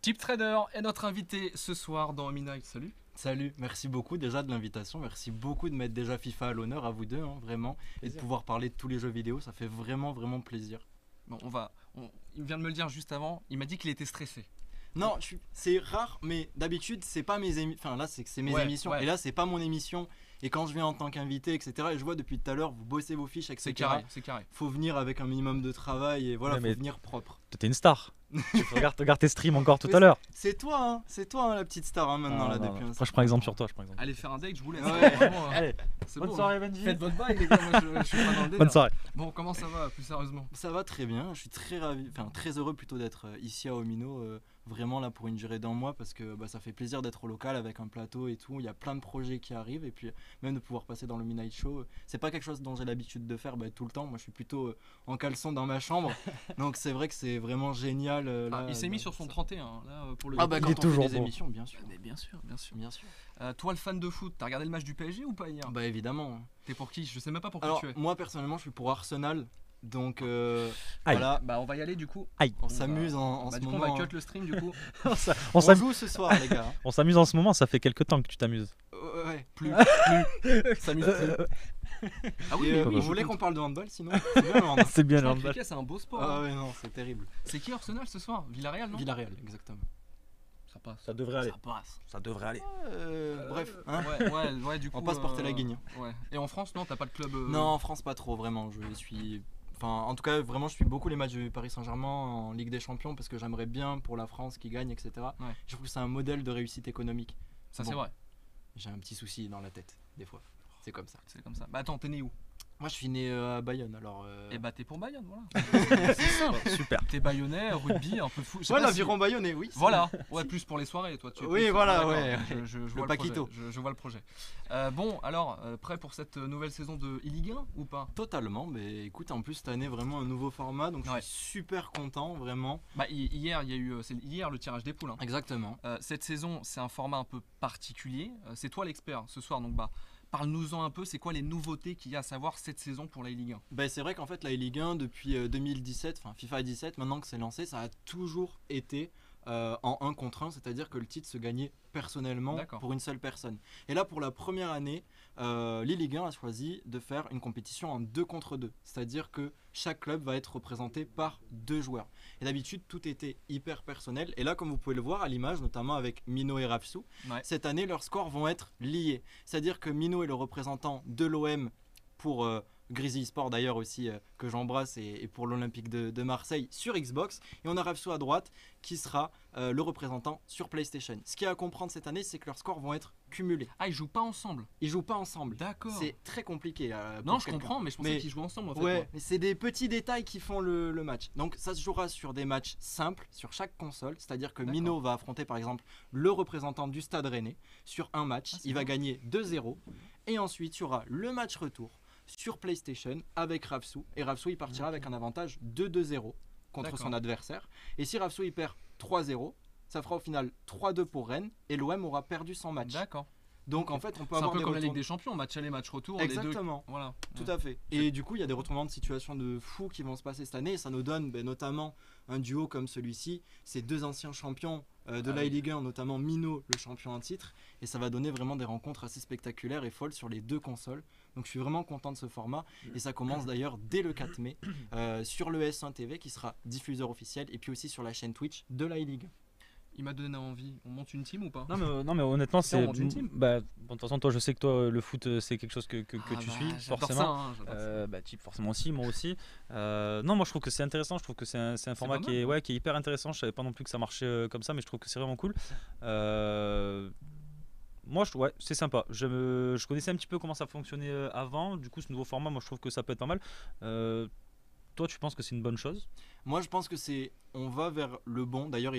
Tip Trader est notre invité ce soir dans Omnight. Salut. Salut, merci beaucoup déjà de l'invitation, merci beaucoup de mettre déjà FIFA à l'honneur à vous deux, vraiment, et de pouvoir parler de tous les jeux vidéo, ça fait vraiment plaisir. Bon, il vient de me le dire juste avant, il m'a dit qu'il était stressé. Non, c'est rare, mais d'habitude c'est pas mes émissions, enfin là c'est mes émissions, et là c'est pas mon émission, et quand je viens en tant qu'invité, etc., et je vois depuis tout à l'heure, vous bossez vos fiches, etc. C'est carré. Faut venir avec un minimum de travail, et voilà, faut venir propre. T'es une star. regarde tes streams encore tout à l'heure. C'est toi, la petite star maintenant là depuis. Je prends exemple sur toi, Allez faire un date, je vous laisse. Allez, bonne soirée Benji. Faites votre bail les gars, moi je suis pas dans le délire. Bonne soirée. Bon, comment ça va plus sérieusement? Ça va très bien, je suis très heureux plutôt d'être ici à Omino, vraiment là pour une durée d'1 mois parce que ça fait plaisir d'être au local avec un plateau et tout. Il y a plein de projets qui arrivent et puis même de pouvoir passer dans le Midnight Show, c'est pas quelque chose dont j'ai l'habitude de faire tout le temps. Moi je suis plutôt en caleçon dans ma chambre, donc c'est vrai que c'est vraiment génial. Là, il s'est mis sur son 31 là pour le. Quand on fait des émissions, bien sûr. Mais bien sûr. Toi le fan de foot, t'as regardé le match du PSG ou pas hier? Bah évidemment. T'es pour qui? Je sais même pas pour qui tu es. Moi personnellement je suis pour Arsenal. Donc voilà, on va y aller du coup. On s'amuse en ce moment. On va cut le stream du coup. on joue ce soir les gars. On s'amuse en ce moment, ça fait quelques temps que tu t'amuses. Ouais, plus. S'amuse plus. Ah oui, vous voulez qu'on parle de handball sinon? C'est bien le handball. C'est bien le handball. C'est un beau sport. Ah ouais non, c'est terrible. C'est qui Arsenal ce soir? Villarreal non? Villarreal, exactement. Ça passe. Ça devrait aller. Ça devrait aller. Bref, ouais, du coup. On passe porter la guigne. Ouais. Et en France, non, t'as pas de club Non, en France, pas trop, vraiment. Je suis. Enfin, en tout cas, vraiment, je suis beaucoup les matchs du Paris Saint-Germain en Ligue des Champions parce que j'aimerais bien pour la France qui gagne, etc. Ouais. Je trouve que c'est un modèle de réussite économique. Ça, c'est vrai. J'ai un petit souci dans la tête, des fois. C'est comme ça. Bah attends, t'es né où? Moi je suis né à Bayonne alors. Et bah t'es pour Bayonne, voilà. C'est simple. Super. T'es bayonnais, rugby, un peu de foot. Ouais, l'aviron bayonnais, oui. Voilà. Ouais, plus pour les soirées, toi. Oui, voilà, ouais. Je vois le Paquito. Je vois le projet. Bon, alors, prêt pour cette nouvelle saison de e-Ligue 1 ou pas? Totalement. Mais écoute, en plus cette année vraiment un nouveau format, donc je suis super content, vraiment. Bah hier, il y a eu, c'est hier le tirage des poules. Hein. Exactement. Cette saison, c'est un format un peu particulier. C'est toi l'expert ce soir, donc Parle-nous-en un peu, c'est quoi les nouveautés qu'il y a à savoir cette saison pour la Ligue 1? Ben, c'est vrai qu'en fait la Ligue 1 depuis 2017, enfin FIFA 17, maintenant que c'est lancé, ça a toujours été en 1 contre 1, c'est-à-dire que le titre se gagnait personnellement pour une seule personne. Et là pour la première année, Ligue 1 a choisi de faire une compétition en 2 contre 2, c'est-à-dire que chaque club va être représenté par 2 joueurs. Et d'habitude tout était hyper personnel, et là comme vous pouvez le voir à l'image, notamment avec Mino et Rafsou, cette année leurs scores vont être liés, c'est-à-dire que Mino est le représentant de l'OM pour Grizzly Sport d'ailleurs aussi que j'embrasse et pour l'Olympique de Marseille sur Xbox, et on a Rafsou à droite qui sera le représentant sur PlayStation. Ce qu'il y a à comprendre cette année, c'est que leurs scores vont être cumulés. Ah, ils jouent pas ensemble? Ils jouent pas ensemble. D'accord. C'est très compliqué. Non, je comprends, mais je pensais qu'ils jouaient ensemble en fait. Ouais, mais c'est des petits détails qui font le match. Donc ça se jouera sur des matchs simples sur chaque console, c'est-à-dire que Mino va affronter par exemple le représentant du Stade Rennais sur un match, il va gagner 2-0, et ensuite il y aura le match retour sur PlayStation avec Rafsou, et Rafsou il partira avec un avantage de 2-0 contre son adversaire, et si Rafsou il perd 3-0, ça fera au final 3-2 pour Rennes, et l'OM aura perdu son match. D'accord. Donc en fait on peut avoir avoir un peu des comme la Ligue des Champions, match aller, match retour. Exactement. Les deux... Voilà. Tout à fait. Et du coup il y a des retournements de situation de fou qui vont se passer cette année, et ça nous donne notamment un duo comme celui-ci, ces 2 anciens champions de la Ligue 1, notamment Mino, le champion en titre, et ça va donner vraiment des rencontres assez spectaculaires et folles sur les 2 consoles. Donc je suis vraiment content de ce format, et ça commence d'ailleurs dès le 4 mai sur le S1 TV qui sera diffuseur officiel, et puis aussi sur la chaîne Twitch de la Ligue. Il m'a donné envie. On monte une team ou pas? Non mais honnêtement c'est. On monte une team. Bah, bon, de toute façon toi je sais que toi le foot c'est quelque chose que tu suis forcément. Ça, bah Chip forcément aussi, moi aussi. Non moi je trouve que c'est intéressant, je trouve que c'est un format qui est hyper intéressant. Je savais pas non plus que ça marchait comme ça, mais je trouve que c'est vraiment cool. Moi, c'est sympa. Je connaissais un petit peu comment ça fonctionnait avant. Du coup, ce nouveau format, moi, je trouve que ça peut être pas mal. Toi, tu penses que c'est une bonne chose? Moi, je pense que on va vers le bon. D'ailleurs,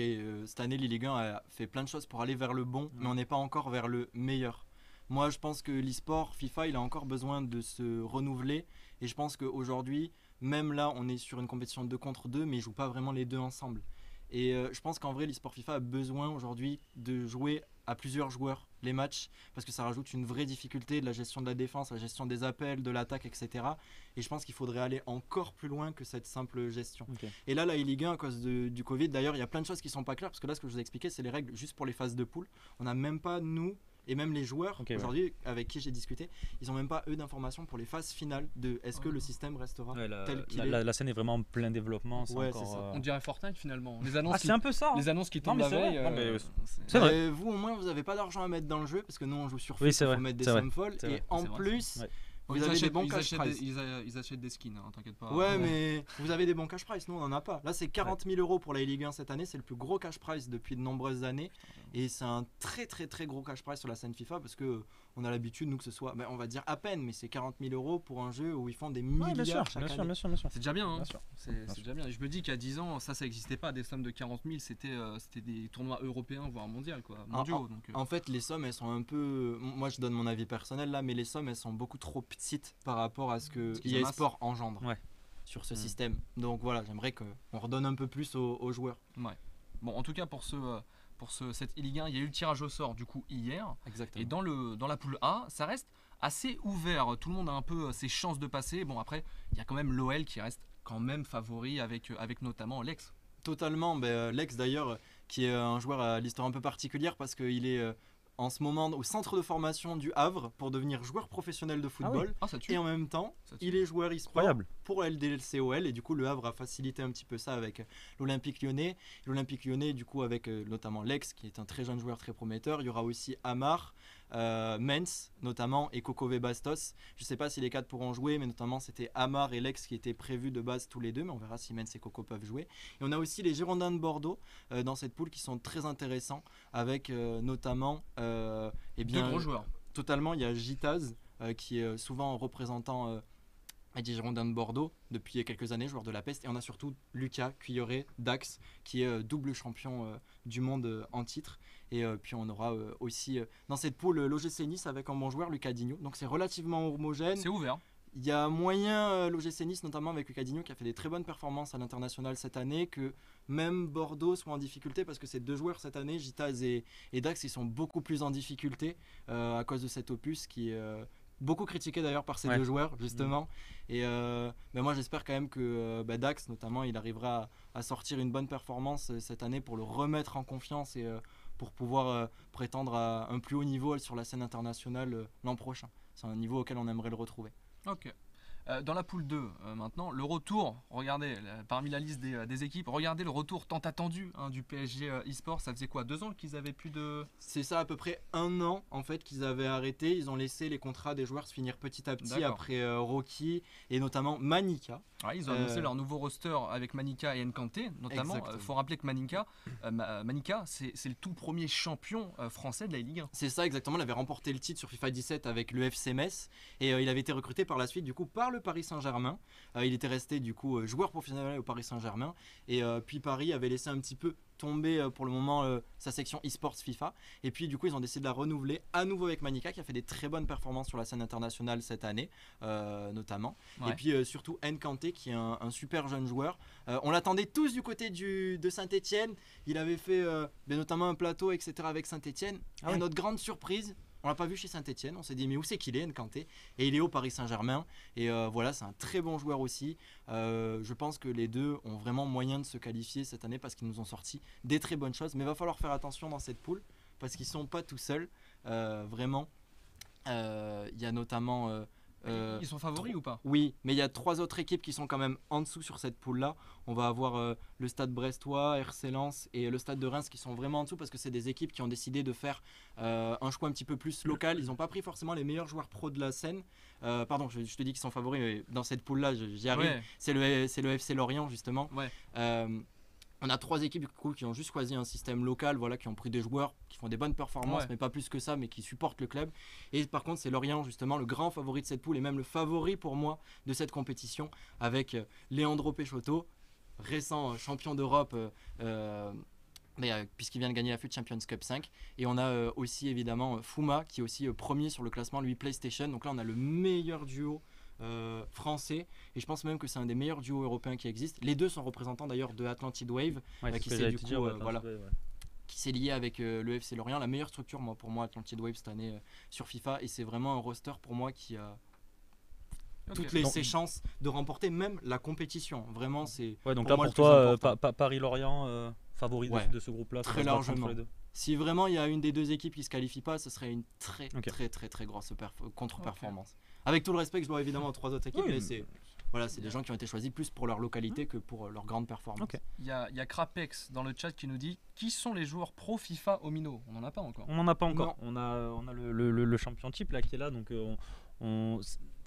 cette année, Ligue 1 a fait plein de choses pour aller vers le bon, mais on n'est pas encore vers le meilleur. Moi, je pense que l'e-sport, FIFA, il a encore besoin de se renouveler. Et je pense qu'aujourd'hui, même là, on est sur une compétition de 2 contre 2, mais ils jouent pas vraiment les deux ensemble. Et je pense qu'en vrai, l'e-sport FIFA a besoin aujourd'hui de jouer à plusieurs joueurs les matchs, parce que ça rajoute une vraie difficulté de la gestion de la défense, la gestion des appels, de l'attaque, etc. Et je pense qu'il faudrait aller encore plus loin que cette simple gestion. Et là, la Ligue 1, à cause du Covid, d'ailleurs, il y a plein de choses qui sont pas claires, parce que là, ce que je vous ai expliqué, c'est les règles juste pour les phases de poule. On n'a même pas, nous, et même les joueurs aujourd'hui avec qui j'ai discuté, ils n'ont même pas eux d'informations pour les phases finales de est-ce que le système restera tel qu'il est. La scène est vraiment en plein développement. On dirait Fortnite finalement. Les annonces c'est un peu ça. Les annonces qui tombent la veille. C'est vrai. Vous au moins vous n'avez pas d'argent à mettre dans le jeu, parce que nous on joue sur foot, il faut mettre des sommes folles, et en plus vous avez des bons cash price. Ils achètent des skins, hein, t'inquiète pas. Ouais, mais vous avez des bons cash price, nous on en a pas. Là c'est 40 000 € pour la Ligue 1 cette année, c'est le plus gros cash price depuis de nombreuses années. Et c'est un très très très gros cash price sur la scène FIFA, parce que on a l'habitude, nous, que ce soit, on va dire à peine, mais c'est 40 000 € pour un jeu où ils font des milliards chaque année. Bien sûr. C'est déjà bien, hein. C'est déjà bien. Je me dis qu'il y a 10 ans, ça n'existait pas, des sommes de 40 000, c'était des tournois européens, voire mondiaux. En fait, les sommes, elles sont un peu... Moi, je donne mon avis personnel là, mais les sommes, elles sont beaucoup trop petites par rapport à ce que EA Sport engendre sur ce système. Donc voilà, j'aimerais qu'on redonne un peu plus aux joueurs. Ouais. Bon, en tout cas, pour cette Ligue 1, il y a eu le tirage au sort du coup hier. Exactement. Et dans la poule A, ça reste assez ouvert. Tout le monde a un peu ses chances de passer. Bon, après, il y a quand même l'OL qui reste quand même favori avec notamment Lex. Totalement. Lex d'ailleurs, qui est un joueur à l'histoire un peu particulière, parce qu'il est en ce moment au centre de formation du Havre pour devenir joueur professionnel de football. Et en même temps, il est joueur e-sport pour la LDLCOL, et du coup le Havre a facilité un petit peu ça avec l'Olympique Lyonnais. L'Olympique Lyonnais, du coup, avec notamment Lex, qui est un très jeune joueur très prometteur. Il y aura aussi Amar, Mens notamment, et Kokové Bastos. Je ne sais pas si les 4 pourront jouer, mais notamment c'était Amar et Lex qui étaient prévus de base tous les deux, mais on verra si Mens et Coco peuvent jouer. Et on a aussi les Girondins de Bordeaux dans cette poule qui sont très intéressants, avec notamment deux gros joueurs. Totalement, il y a Gitaz qui est souvent représentant des Girondins de Bordeaux depuis quelques années, joueur de la peste, et on a surtout Lucas Cuilleré Dax qui est double champion du monde en titre. Et puis on aura aussi dans cette poule l'OGC Nice avec un bon joueur, Lucas Digno. Donc c'est relativement homogène. C'est ouvert. Il y a moyen l'OGC Nice, notamment avec Lucas Digno, qui a fait des très bonnes performances à l'international cette année, que même Bordeaux soit en difficulté, parce que ces deux joueurs cette année, Gitaz et Dax, ils sont beaucoup plus en difficulté à cause de cet opus qui beaucoup critiqué d'ailleurs par ces deux joueurs justement. Et moi j'espère quand même que Dax notamment il arrivera à sortir une bonne performance cette année pour le remettre en confiance et pour pouvoir prétendre à un plus haut niveau sur la scène internationale l'an prochain. C'est un niveau auquel on aimerait le retrouver. Ok. Dans la poule 2, maintenant, le retour, regardez, parmi la liste des équipes, regardez le retour tant attendu du PSG eSport. Ça faisait quoi, 2 ans qu'ils avaient plus de... C'est ça, à peu près 1 an en fait qu'ils avaient arrêté. Ils ont laissé les contrats des joueurs se finir petit à petit après Rocky et notamment Manika. Ils ont annoncé leur nouveau roster avec Manika et Nkanté, notamment. Il faut rappeler que Manika c'est le tout premier champion français de la Ligue 1. C'est ça, exactement. Il avait remporté le titre sur FIFA 17 avec le FC Metz et il avait été recruté par la suite du coup par le Paris Saint-Germain. Il était resté du coup joueur professionnel au Paris Saint-Germain et puis Paris avait laissé un petit peu tomber pour le moment sa section e-sports FIFA et puis du coup ils ont décidé de la renouveler à nouveau avec Manika qui a fait des très bonnes performances sur la scène internationale cette année notamment et puis surtout Nkanté qui est un super jeune joueur. On l'attendait tous du côté de Saint-Etienne. Il avait fait notamment un plateau etc avec Saint-Etienne et notre grande surprise, on l'a pas vu chez Saint-Etienne, on s'est dit mais où c'est qu'il est Nkanté, et il est au Paris Saint-Germain et voilà, c'est un très bon joueur aussi. Je pense que les deux ont vraiment moyen de se qualifier cette année parce qu'ils nous ont sorti des très bonnes choses, mais il va falloir faire attention dans cette poule parce qu'ils sont pas tout seuls vraiment. Il y a notamment ils sont favoris ou pas? Oui, mais il y a 3 autres équipes qui sont quand même en dessous sur cette poule-là. On va avoir le Stade Brestois, RC Lens et le Stade de Reims qui sont vraiment en dessous parce que c'est des équipes qui ont décidé de faire un choix un petit peu plus local. Ils n'ont pas pris forcément les meilleurs joueurs pro de la scène. Pardon, je te dis qu'ils sont favoris, mais dans cette poule-là, j'y arrive. Ouais. C'est le FC Lorient justement. Ouais. On a 3 équipes du coup, qui ont juste choisi un système local, voilà, qui ont pris des joueurs qui font des bonnes performances, mais pas plus que ça, mais qui supportent le club. Et par contre, c'est Lorient justement le grand favori de cette poule et même le favori pour moi de cette compétition avec Leandro Peixoto, récent champion d'Europe. Puisqu'il vient de gagner la FUT Champions Cup 5 et on a aussi évidemment Fuma qui est aussi premier sur le classement lui PlayStation. Donc là on a le meilleur duo français et je pense même que c'est un des meilleurs duos européens qui existent. Les deux sont représentants d'ailleurs de Atlantid Wave qui s'est du coup qui s'est lié avec le FC Lorient, la meilleure structure pour moi Atlantid Wave cette année sur FIFA, et c'est vraiment un roster pour moi qui a toutes ses chances de remporter même la compétition. Vraiment c'est donc là pour toi Paris-Lorient favori de ce groupe là très largement. Si vraiment il y a une des deux équipes qui se qualifie pas, ce serait une très grosse contre-performance. Avec tout le respect que je dois évidemment aux 3 autres équipes, mais c'est des gens qui ont été choisis plus pour leur localité que pour leur grande performance. Il y a Crapex dans le chat qui nous dit qui sont les joueurs pro FIFA au Mino. On n'en a pas encore. On n'en a pas encore. On a le champion type là qui est là, donc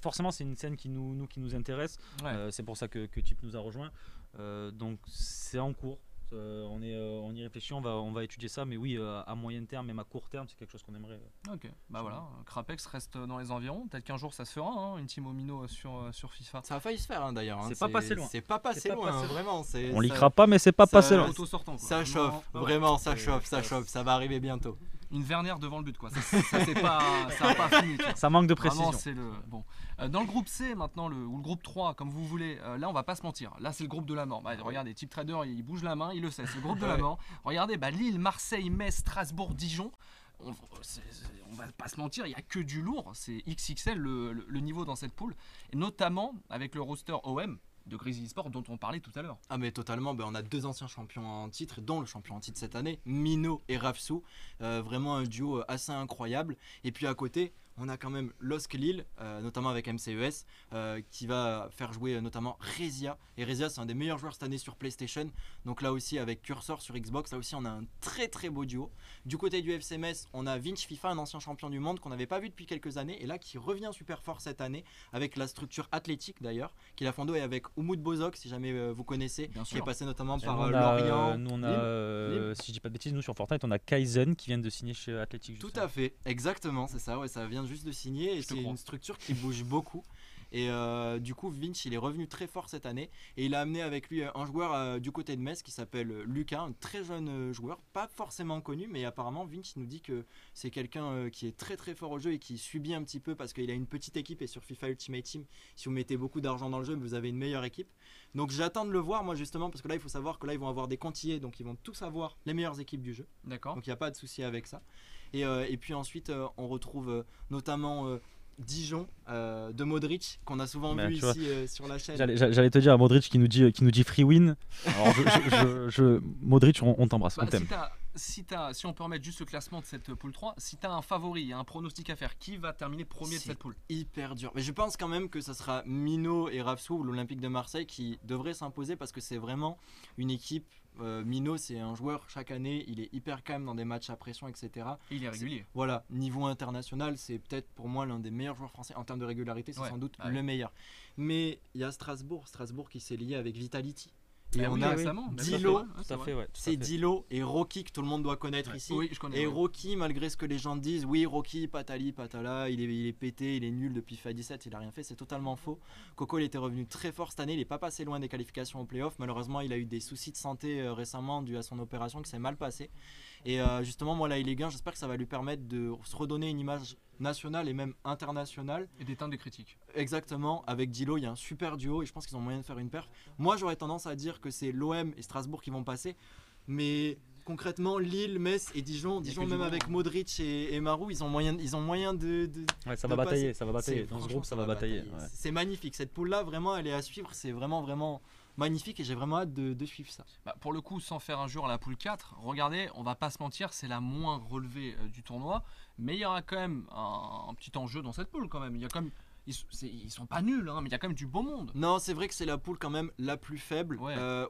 forcément c'est une scène qui nous intéresse. C'est pour ça que Type nous a rejoint. Donc c'est en cours. On y réfléchit, on va étudier ça, mais oui, à moyen terme, même à court terme, c'est quelque chose qu'on aimerait. Ok, voilà, Crapex reste dans les environs. Peut-être qu'un jour ça se fera, une team au Mino sur FIFA. Ça a failli se faire d'ailleurs. C'est pas passé loin. C'est pas passé loin, vraiment. On l'y crape pas, mais c'est pas passé loin. Ça chauffe, vraiment, ça chauffe. Ça va arriver bientôt. Une Vernière devant le but, quoi. Ça n'a pas fini. Ça manque de précision. Bon. Dans le groupe C maintenant, ou le groupe 3, comme vous voulez, là on va pas se mentir. Là c'est le groupe de la mort. Regardez, Type Trader il bouge la main, il le sait, c'est le groupe de la mort. Regardez, Lille, Marseille, Metz, Strasbourg, Dijon. On va pas se mentir, il n'y a que du lourd. C'est XXL le niveau dans cette poule. Et notamment avec le roster OM de Grizzly Sport dont on parlait tout à l'heure. Ah mais totalement, on a 2 anciens champions en titre, dont le champion en titre cette année, Mino et Rafsou, vraiment un duo assez incroyable. Et puis à côté, on a quand même LOSC Lille, notamment avec MCES, qui va faire jouer notamment Rezia. Et Rezia, c'est un des meilleurs joueurs cette année sur PlayStation. Donc là aussi, avec Cursor sur Xbox, là aussi, on a un très très beau duo. Du côté du FC Metz, on a Vinch FIFA, un ancien champion du monde qu'on n'avait pas vu depuis quelques années, et là qui revient super fort cette année, avec la structure athlétique d'ailleurs, qu'il a fondé avec Oumoud Bozok, si jamais vous connaissez, qui est passé notamment par Lorient. Nous on a, si je dis pas de bêtises, nous sur Fortnite, on a Kaizen qui vient de signer chez Athletic. Tout à fait, exactement, c'est ça, ça vient juste de signer, et c'est une structure qui bouge beaucoup. Et du coup, Vinch, il est revenu très fort cette année et il a amené avec lui un joueur du côté de Metz qui s'appelle Lucas, un très jeune joueur, pas forcément connu, mais apparemment Vinch nous dit que c'est quelqu'un qui est très très fort au jeu et qui subit un petit peu parce qu'il a une petite équipe, et sur FIFA Ultimate Team, si vous mettez beaucoup d'argent dans le jeu, vous avez une meilleure équipe. Donc j'attends de le voir moi justement, parce que là il faut savoir que là ils vont avoir des quantillés, donc ils vont tous avoir les meilleures équipes du jeu. D'accord. Donc il n'y a pas de souci avec ça. Et puis ensuite on retrouve notamment Dijon de Modric qu'on a souvent vu ici sur la chaîne. J'allais te dire Modric qui nous dit free win. Alors Modric, on t'embrasse, on t'aime. Si on peut remettre juste le classement de cette poule 3, si tu as un favori, un pronostic à faire, qui va terminer premier de cette poule? Hyper dur. Mais je pense quand même que ça sera Minot et Rapsou ou l'Olympique de Marseille qui devraient s'imposer parce que c'est vraiment une équipe. Minot, c'est un joueur chaque année, il est hyper calme dans des matchs à pression, etc. Et il est régulier. Voilà, niveau international, c'est peut-être pour moi l'un des meilleurs joueurs français en termes de régularité, c'est sans doute le meilleur. Mais il y a Strasbourg qui s'est lié avec Vitality. Et on a Dilo, c'est Dilo et Rocky que tout le monde doit connaître ici. Oui, je connais, et Rocky, malgré ce que les gens disent, oui, Rocky, patali, patala, il est pété, il est nul depuis FIFA 17, il a rien fait, c'est totalement faux. Coco, il était revenu très fort cette année, il n'est pas passé loin des qualifications au playoff. Malheureusement, il a eu des soucis de santé récemment dû à son opération qui s'est mal passée. Et justement, moi, là, il est gain, j'espère que ça va lui permettre de se redonner une image nationale et même internationale. Et d'éteindre des critiques. Exactement, avec Dilo, il y a un super duo et je pense qu'ils ont moyen de faire une perf. Moi, j'aurais tendance à dire que c'est l'OM et Strasbourg qui vont passer, mais concrètement, Lille, Metz et Dijon même avec Modric et Marou, ils ont moyen de ça va batailler. Dans ce groupe, ça va batailler. Ouais. C'est magnifique, cette poule-là, vraiment, elle est à suivre, c'est vraiment magnifique et j'ai vraiment hâte de suivre ça. Pour le coup, sans faire injure à la poule 4, regardez, on va pas se mentir, c'est la moins relevée du tournoi, mais il y aura quand même un petit enjeu dans cette poule quand même. Il y a quand même, ils sont pas nuls, mais il y a quand même du beau monde. Non, c'est vrai que c'est la poule quand même la plus faible,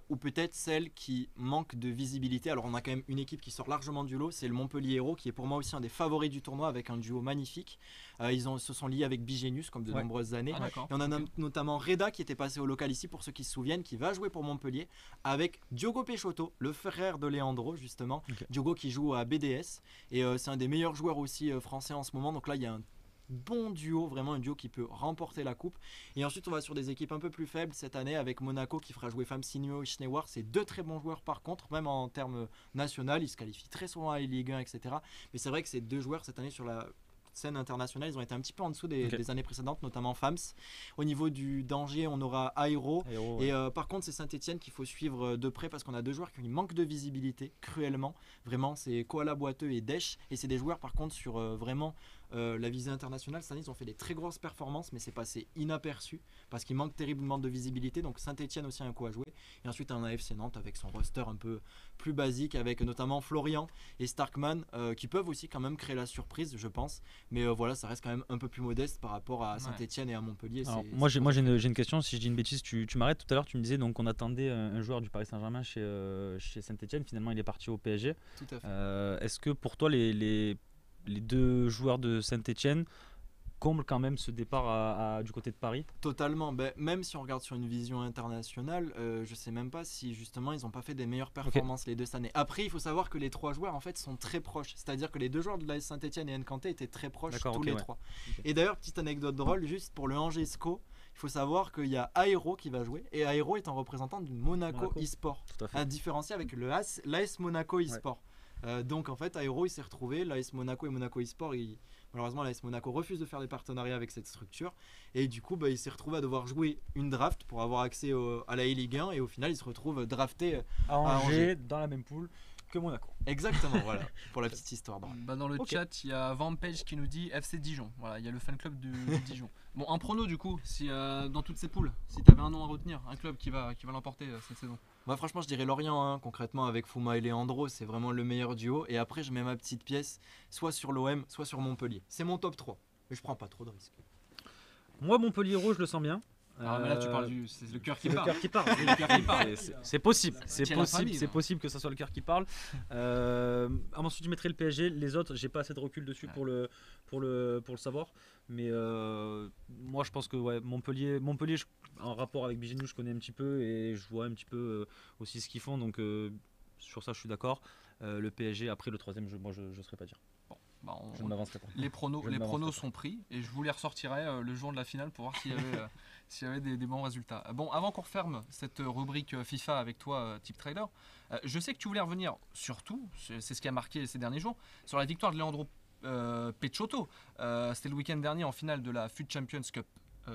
ou peut-être celle qui manque de visibilité. Alors on a quand même une équipe qui sort largement du lot, c'est le Montpellier Hérault qui est pour moi aussi un des favoris du tournoi avec un duo magnifique. Ils se sont liés avec Bigenius comme de nombreuses années. Et on a notamment Reda qui était passé au local ici pour ceux qui se souviennent, qui va jouer pour Montpellier avec Diogo Peixoto, le frère de Leandro justement. Diogo qui joue à BDS et c'est un des meilleurs joueurs aussi français en ce moment. Donc là il y a un bon duo, vraiment un duo qui peut remporter la coupe. Et ensuite on va sur des équipes un peu plus faibles cette année avec Monaco qui fera jouer Famsinho et Schneider. C'est deux très bons joueurs par contre, même en termes national, ils se qualifient très souvent à la Ligue 1, etc. Mais c'est vrai que ces deux joueurs cette année sur la scène internationale, ils ont été un petit peu en dessous des années précédentes, notamment Fams. Au niveau du danger, on aura Aero. Et par contre, c'est Saint-Etienne qu'il faut suivre de près parce qu'on a deux joueurs qui manquent de visibilité cruellement. Vraiment, c'est Koala Boiteux et Desch. Et c'est des joueurs par contre sur vraiment la visée internationale. Cette année, ils ont fait des très grosses performances, mais c'est passé inaperçu parce qu'il manque terriblement de visibilité. Donc Saint-Etienne aussi a un coup à jouer. Et ensuite, un AFC Nantes avec son roster un peu plus basique, avec notamment Florian et Starkman qui peuvent aussi quand même créer la surprise, je pense. Mais voilà, ça reste quand même un peu plus modeste par rapport à Saint-Etienne et à Montpellier. Alors, moi j'ai une question, si je dis une bêtise, tu m'arrêtes. Tout à l'heure, tu me disais donc on attendait un joueur du Paris Saint-Germain chez Saint-Etienne. Finalement, il est parti au PSG. Tout à fait. Est-ce que pour toi, les deux joueurs de Saint-Etienne comblent quand même ce départ du côté de Paris? Totalement, même si on regarde sur une vision internationale, je sais même pas si justement ils n'ont pas fait des meilleures performances les deux cette année. Après il faut savoir que les trois joueurs en fait sont très proches, c'est-à-dire que les deux joueurs de l'AS Saint-Etienne et Nkanté étaient très proches tous les trois. Et d'ailleurs petite anecdote drôle, juste pour le Angers SCO, il faut savoir qu'il y a Aero qui va jouer et Aero est un représentant du Monaco eSport, à différencier avec l'AS Monaco eSport. Donc en fait Aero il s'est retrouvé, l'AS Monaco et Monaco eSport, malheureusement l'AS Monaco refuse de faire des partenariats avec cette structure et du coup il s'est retrouvé à devoir jouer une draft pour avoir accès à la Ligue 1 et au final il se retrouve drafté à Angers dans la même poule que Monaco. Exactement, voilà, pour la petite histoire. Dans le chat, il y a Vampage qui nous dit FC Dijon. Voilà, il y a le fan club de Dijon. Bon, un prono du coup, si dans toutes ces poules, si tu avais un nom à retenir, un club qui va l'emporter cette saison. Moi franchement je dirais Lorient, concrètement avec Fouma et Leandro, c'est vraiment le meilleur duo. Et après je mets ma petite pièce soit sur l'OM, soit sur Montpellier. C'est mon top 3, mais je prends pas trop de risques. Moi Montpellier Rouge, je le sens bien. Mais là tu parles c'est le cœur qui parle. Le cœur qui parle. C'est possible. C'est possible que ça soit le cœur qui parle. Ensuite je mettrai le PSG. Les autres, j'ai pas assez de recul dessus pour le savoir. Mais moi je pense que Montpellier en rapport avec Bigenius, je connais un petit peu et je vois un petit peu aussi ce qu'ils font. Donc sur ça je suis d'accord. Le PSG après le troisième, moi je serais pas dire. Je ne m'avancerai pas. Les pronos sont pris et je vous les ressortirai le jour de la finale pour voir s'il y avait des bons résultats. Bon, avant qu'on referme cette rubrique FIFA avec toi, Tip Trader, je sais que tu voulais revenir surtout, c'est ce qui a marqué ces derniers jours, sur la victoire de Leandro Peixoto. C'était le week-end dernier en finale de la FUT Champions Cup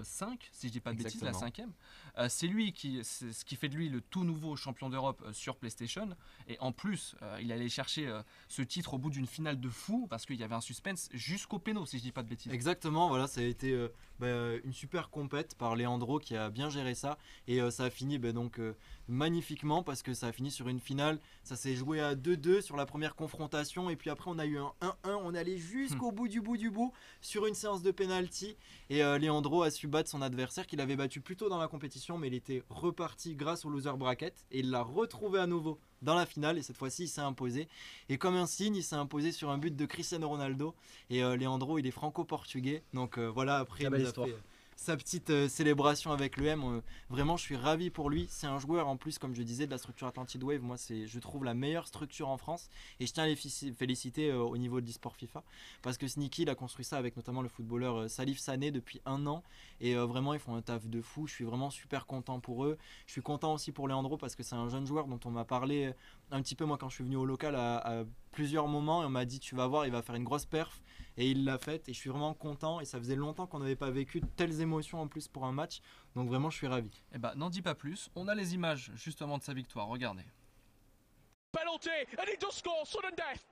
5, si je dis pas de bêtises, la Exactement. 5e. C'est lui c'est ce qui fait de lui le tout nouveau champion d'Europe sur PlayStation. Et en plus, il allait chercher ce titre au bout d'une finale de fou parce qu'il y avait un suspense jusqu'au péno, si je dis pas de bêtises. Exactement, voilà, ça a été une super compète par Leandro qui a bien géré ça et ça a fini donc magnifiquement parce que ça a fini sur une finale. Ça s'est joué à 2-2 sur la première confrontation et puis après on a eu un 1-1. On est allé jusqu'au bout du bout sur une séance de penalty et Leandro a su battre son adversaire qu'il avait battu plus tôt dans la compétition, mais il était reparti grâce au loser bracket et il l'a retrouvé à nouveau dans la finale et cette fois-ci il s'est imposé et comme un signe il s'est imposé sur un but de Cristiano Ronaldo et Leandro il est franco-portugais donc voilà, après il nous a fait sa petite célébration avec le M. Vraiment je suis ravi pour lui, c'est un joueur en plus comme je disais de la structure Atlantid Wave. Moi c'est, je trouve, la meilleure structure en France et je tiens à les féliciter au niveau de l'e-sport FIFA parce que Sneaky il a construit ça avec notamment le footballeur Salif Sané depuis 1 an et vraiment ils font un taf de fou. Je suis vraiment super content pour eux. Je suis content aussi pour Leandro parce que c'est un jeune joueur dont on m'a parlé un petit peu moi quand je suis venu au local à plusieurs moments et on m'a dit tu vas voir il va faire une grosse perf et il l'a fait et je suis vraiment content et ça faisait longtemps qu'on n'avait pas vécu de telles émotions en plus pour un match donc vraiment je suis ravi. Eh ben n'en dis pas plus, on a les images justement de sa victoire, regardez. Penalty, and he does score, sudden death.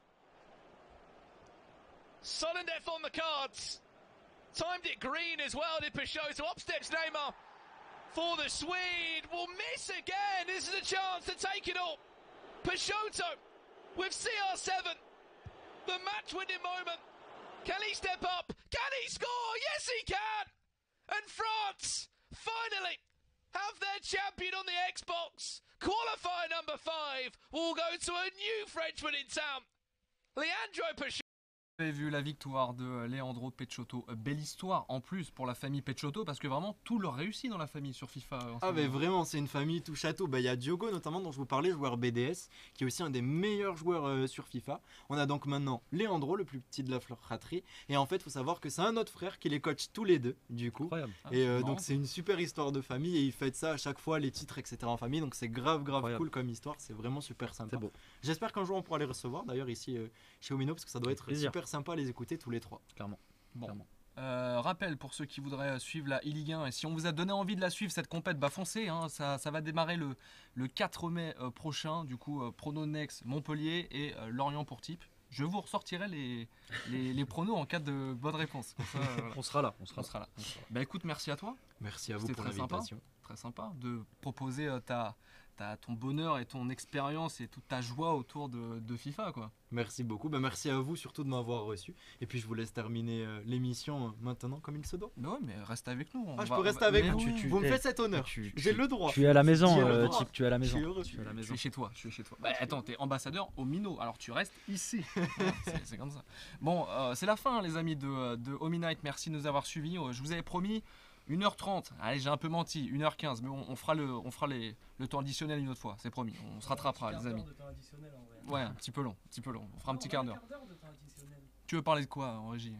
Sudden death on the cards. Timed it green as well, did Peixoto. Up steps Neymar for the Swede. Will miss again. This is a chance to take it all. Peixoto with CR7. The match-winning moment. Can he step up? Can he score? Yes, he can. And France finally have their champion on the Xbox. Qualifier number 5 will go to a new Frenchman in town. Leandro Peixoto. Vous avez vu la victoire de Leandro Peixoto, belle histoire en plus pour la famille Peixoto parce que vraiment tout leur réussit dans la famille sur FIFA. Ah mais vraiment c'est une famille tout château. Il y a Diogo notamment dont je vous parlais, joueur BDS, qui est aussi un des meilleurs joueurs sur FIFA. On a donc maintenant Leandro, le plus petit de la fratrie, et en fait il faut savoir que c'est un autre frère qui les coach tous les deux du coup. Incroyable. Et donc c'est une super histoire de famille et ils fêtent ça à chaque fois, les titres etc en famille, donc c'est grave Incroyable. cool comme histoire, c'est vraiment super sympa. C'est beau. J'espère qu'un jour on pourra les recevoir d'ailleurs ici chez Omino parce que ça doit être plaisir. super sympa à les écouter tous les trois. Clairement. Bon. Clairement. Rappel pour ceux qui voudraient suivre la e-Ligue 1 et si on vous a donné envie de la suivre cette compète, bah foncez, hein, ça va démarrer le 4 mai prochain, du coup Prononex Montpellier et Lorient pour type. Je vous ressortirai les pronos en cas de bonne réponse. Comme ça, voilà. On sera là. Bah écoute, merci à toi. Merci à vous C'était pour très l'invitation. sympa, très sympa de proposer ton bonheur et ton expérience et toute ta joie autour de FIFA quoi. Merci beaucoup, merci à vous surtout de m'avoir reçu. Et puis je vous laisse terminer l'émission maintenant comme il se doit. Bah ouais, mais reste avec nous. Je peux rester avec vous. Oui. Vous me faites cet honneur. J'ai le droit. Tu es à la maison, Type, tu es à la maison. Je suis chez toi. Bah, attends, t'es ambassadeur au Mino, alors tu restes ici. c'est comme ça. Bon, c'est la fin les amis de Omi-Night. Merci de nous avoir suivis. Je vous avais promis 1h30, allez j'ai un peu menti, 1h15, mais on fera le temps additionnel une autre fois, c'est promis, on se rattrapera les amis. Ouais, un petit peu long, on fera un petit quart d'heure. Tu veux parler de quoi en régie?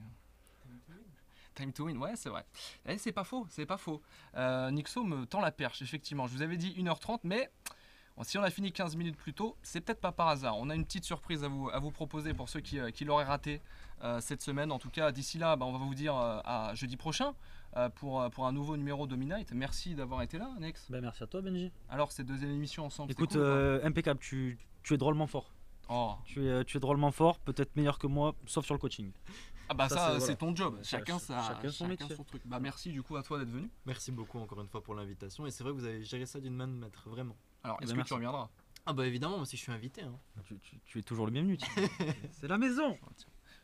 Time to win, ouais c'est vrai. Eh, c'est pas faux. Nixo me tend la perche, effectivement, je vous avais dit 1h30, mais si on a fini 15 minutes plus tôt, c'est peut-être pas par hasard. On a une petite surprise à vous proposer pour ceux qui l'auraient raté cette semaine. En tout cas, d'ici là, on va vous dire à jeudi prochain pour un nouveau numéro de Omi-Night. Merci d'avoir été là, Nex. Merci à toi, Benji. Alors, ces deuxième émission ensemble. Écoute, cool, impeccable, tu es drôlement fort. Oh. Tu es drôlement fort, peut-être meilleur que moi, sauf sur le coaching. Ah bah ça, c'est voilà. ton job, chacun son métier. son truc. Bah merci du coup à toi d'être venu. Merci beaucoup encore une fois pour l'invitation et c'est vrai que vous avez géré ça d'une main de maître, vraiment. Alors est-ce que tu reviendras? Ah bah évidemment, moi aussi je suis invité. Hein. Tu es toujours le bienvenu. C'est la maison.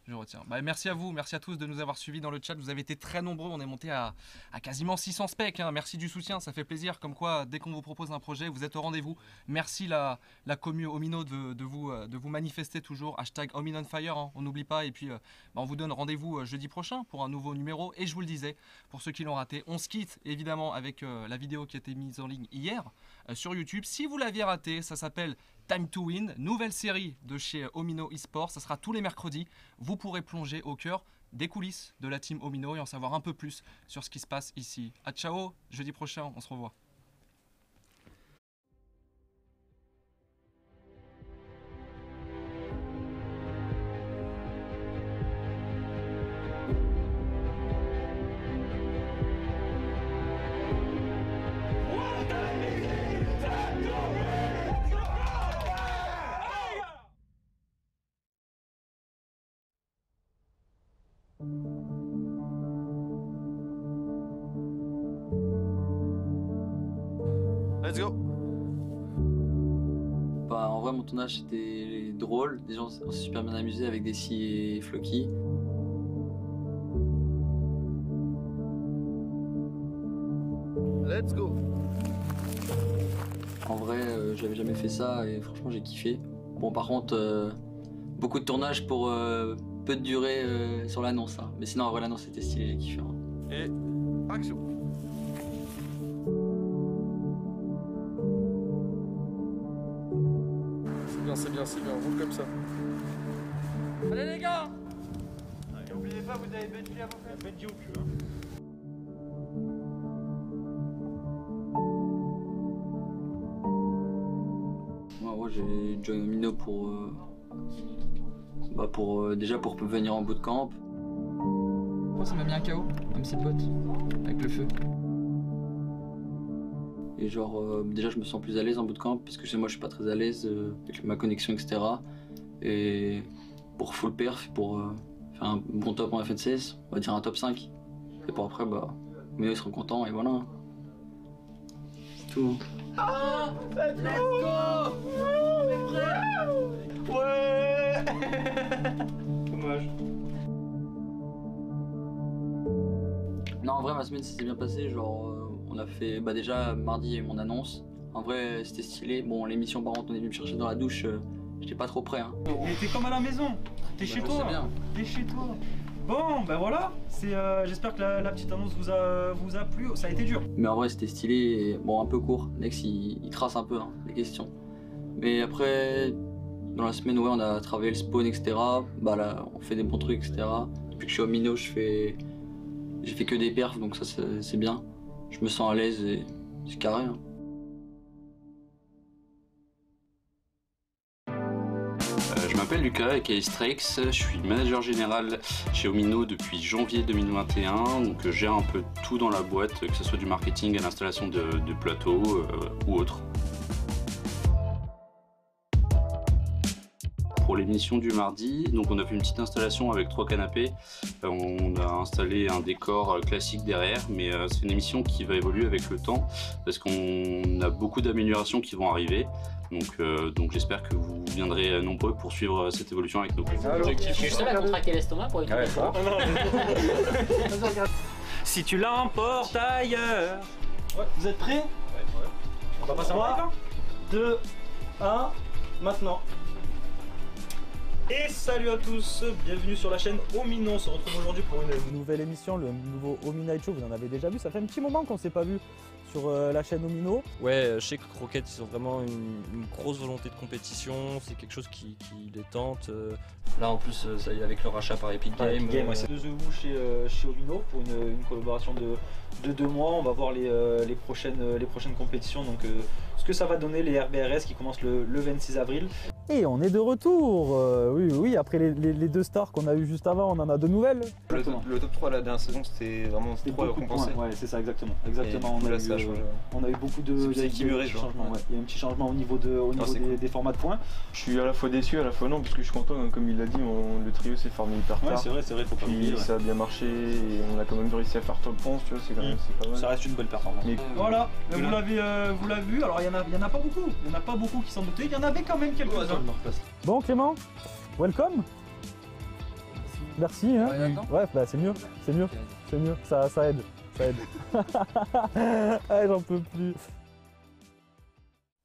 Je retiens. Bah, merci à vous, merci à tous de nous avoir suivis dans le chat. Vous avez été très nombreux, on est monté à quasiment 600 specs. Hein. Merci du soutien, ça fait plaisir. Comme quoi, dès qu'on vous propose un projet, vous êtes au rendez-vous. Merci la commu Omino de vous manifester toujours. Hashtag OminOnFire, hein. On n'oublie pas. Et puis, on vous donne rendez-vous jeudi prochain pour un nouveau numéro. Et je vous le disais, pour ceux qui l'ont raté, on se quitte évidemment avec la vidéo qui a été mise en ligne hier sur YouTube. Si vous l'aviez raté, ça s'appelle Time to Win, nouvelle série de chez Omino eSports, ça sera tous les mercredis. Vous pourrez plonger au cœur des coulisses de la team Omino et en savoir un peu plus sur ce qui se passe ici. A ciao, jeudi prochain, on se revoit. Let's go. Bah, en vrai, mon tournage c'était drôle. Déjà, on s'est super bien amusé avec Desi et Floki. Let's go. En vrai, j'avais jamais fait ça et franchement, j'ai kiffé. Bon, par contre, beaucoup de tournage pour peu de durée sur l'annonce. Hein. Mais sinon, en vrai, l'annonce était stylée, j'ai kiffé. Hein. Et action. C'est bien, roule comme ça. Allez les gars. Et oubliez pas, vous avez Benji à vos fesses. Benji au cul. Hein. Moi, j'ai joint Omino déjà pour venir en bootcamp. Moi, ça m'a mis un KO, un petit pote, avec le feu. Et genre, déjà, je me sens plus à l'aise en bootcamp, puisque chez moi, je suis pas très à l'aise avec ma connexion, etc. Et pour full perf, pour faire un bon top en FN16, on va dire un top 5. Et pour après, bah, Omino, ils seront contents, et voilà. C'est tout. Ah, let's go. On est prêts. Ouais. Dommage. Non, en vrai, ma semaine s'est bien passée. Genre, on a fait déjà mardi et mon annonce. En vrai, c'était stylé. Bon, l'émission, par contre, on est venu me chercher dans la douche. J'étais pas trop prêt. Hein. Mais t'es comme à la maison. T'es chez toi. T'es chez toi. Bon, ben voilà. J'espère que la petite annonce vous a plu. Ça a été dur. Mais en vrai, c'était stylé. Et, bon, un peu court. Nex, il trace un peu hein, les questions. Mais après, dans la semaine, ouais, on a travaillé le spawn, etc. Bah là, on fait des bons trucs, etc. Depuis que je suis au Mino, j'ai fait que des perfs, donc ça c'est bien. Je me sens à l'aise et c'est carré. Hein. Je m'appelle Lucas aka Strakes, je suis manager général chez Omino depuis janvier 2021, donc je gère un peu tout dans la boîte, que ce soit du marketing à l'installation de plateaux ou autre. Pour l'émission du mardi, donc on a fait une petite installation avec 3 canapés. On a installé un décor classique derrière, mais c'est une émission qui va évoluer avec le temps parce qu'on a beaucoup d'améliorations qui vont arriver. Donc j'espère que vous viendrez nombreux pour suivre cette évolution avec nous. Je suis seul à contracter l'estomac pour écouter ça. Si tu l'emportes ailleurs. Ouais, vous êtes prêts? Ouais. On va passer 3, 2, 1, maintenant. Et salut à tous, bienvenue sur la chaîne Omino. On se retrouve aujourd'hui pour une nouvelle émission, le nouveau Omi Night Show. Vous en avez déjà vu, ça fait un petit moment qu'on ne s'est pas vu sur la chaîne Omino. Ouais, je sais que Rocket, ils ont vraiment une grosse volonté de compétition, c'est quelque chose qui les tente. Là en plus, ça y est, avec le rachat par Epic Games. Ouais, c'est de The Who chez Omino pour une collaboration de 2 mois. On va voir les prochaines compétitions, donc ce que ça va donner, les RBRS qui commencent le 26 avril. Et on est de retour, oui, après les 2 stars qu'on a eu juste avant, on en a de nouvelles. Le top 3 la dernière saison, c'était vraiment trop récompensé. Ouais, c'est ça, exactement. On a eu beaucoup de changements. Il y a un petit changement au niveau des formats de points. Je suis à la fois déçu, à la fois non, parce que je suis content, comme il l'a dit, le trio s'est formé hyper tard. Ouais, c'est vrai, faut pas oublier. Ça a bien marché et on a quand même réussi à faire top 11, tu vois, c'est quand même pas mal. Ça reste une bonne performance. Mais voilà, vous l'avez vu, alors il y en a pas beaucoup, qui s'en doutaient, il y en avait quand même quelques-uns. Bon Clément, welcome. Merci. Hein. Ouais, bah c'est mieux, ça aide. Ah, j'en peux plus.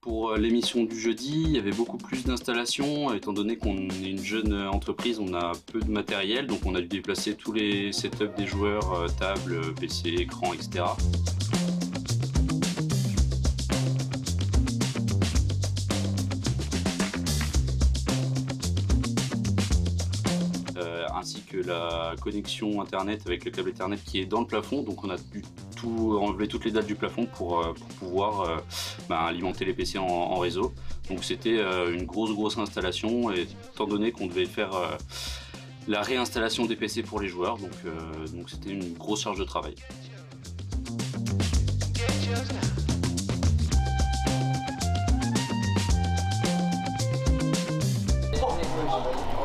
Pour l'émission du jeudi, il y avait beaucoup plus d'installations, étant donné qu'on est une jeune entreprise, on a peu de matériel, donc on a dû déplacer tous les setups des joueurs, table, PC, écran, etc. Ainsi que la connexion internet avec le câble Ethernet qui est dans le plafond, donc on a dû enlever toutes les dalles du plafond pour pouvoir alimenter les PC en réseau. Donc c'était une grosse installation, et étant donné qu'on devait faire la réinstallation des PC pour les joueurs, donc c'était une grosse charge de travail.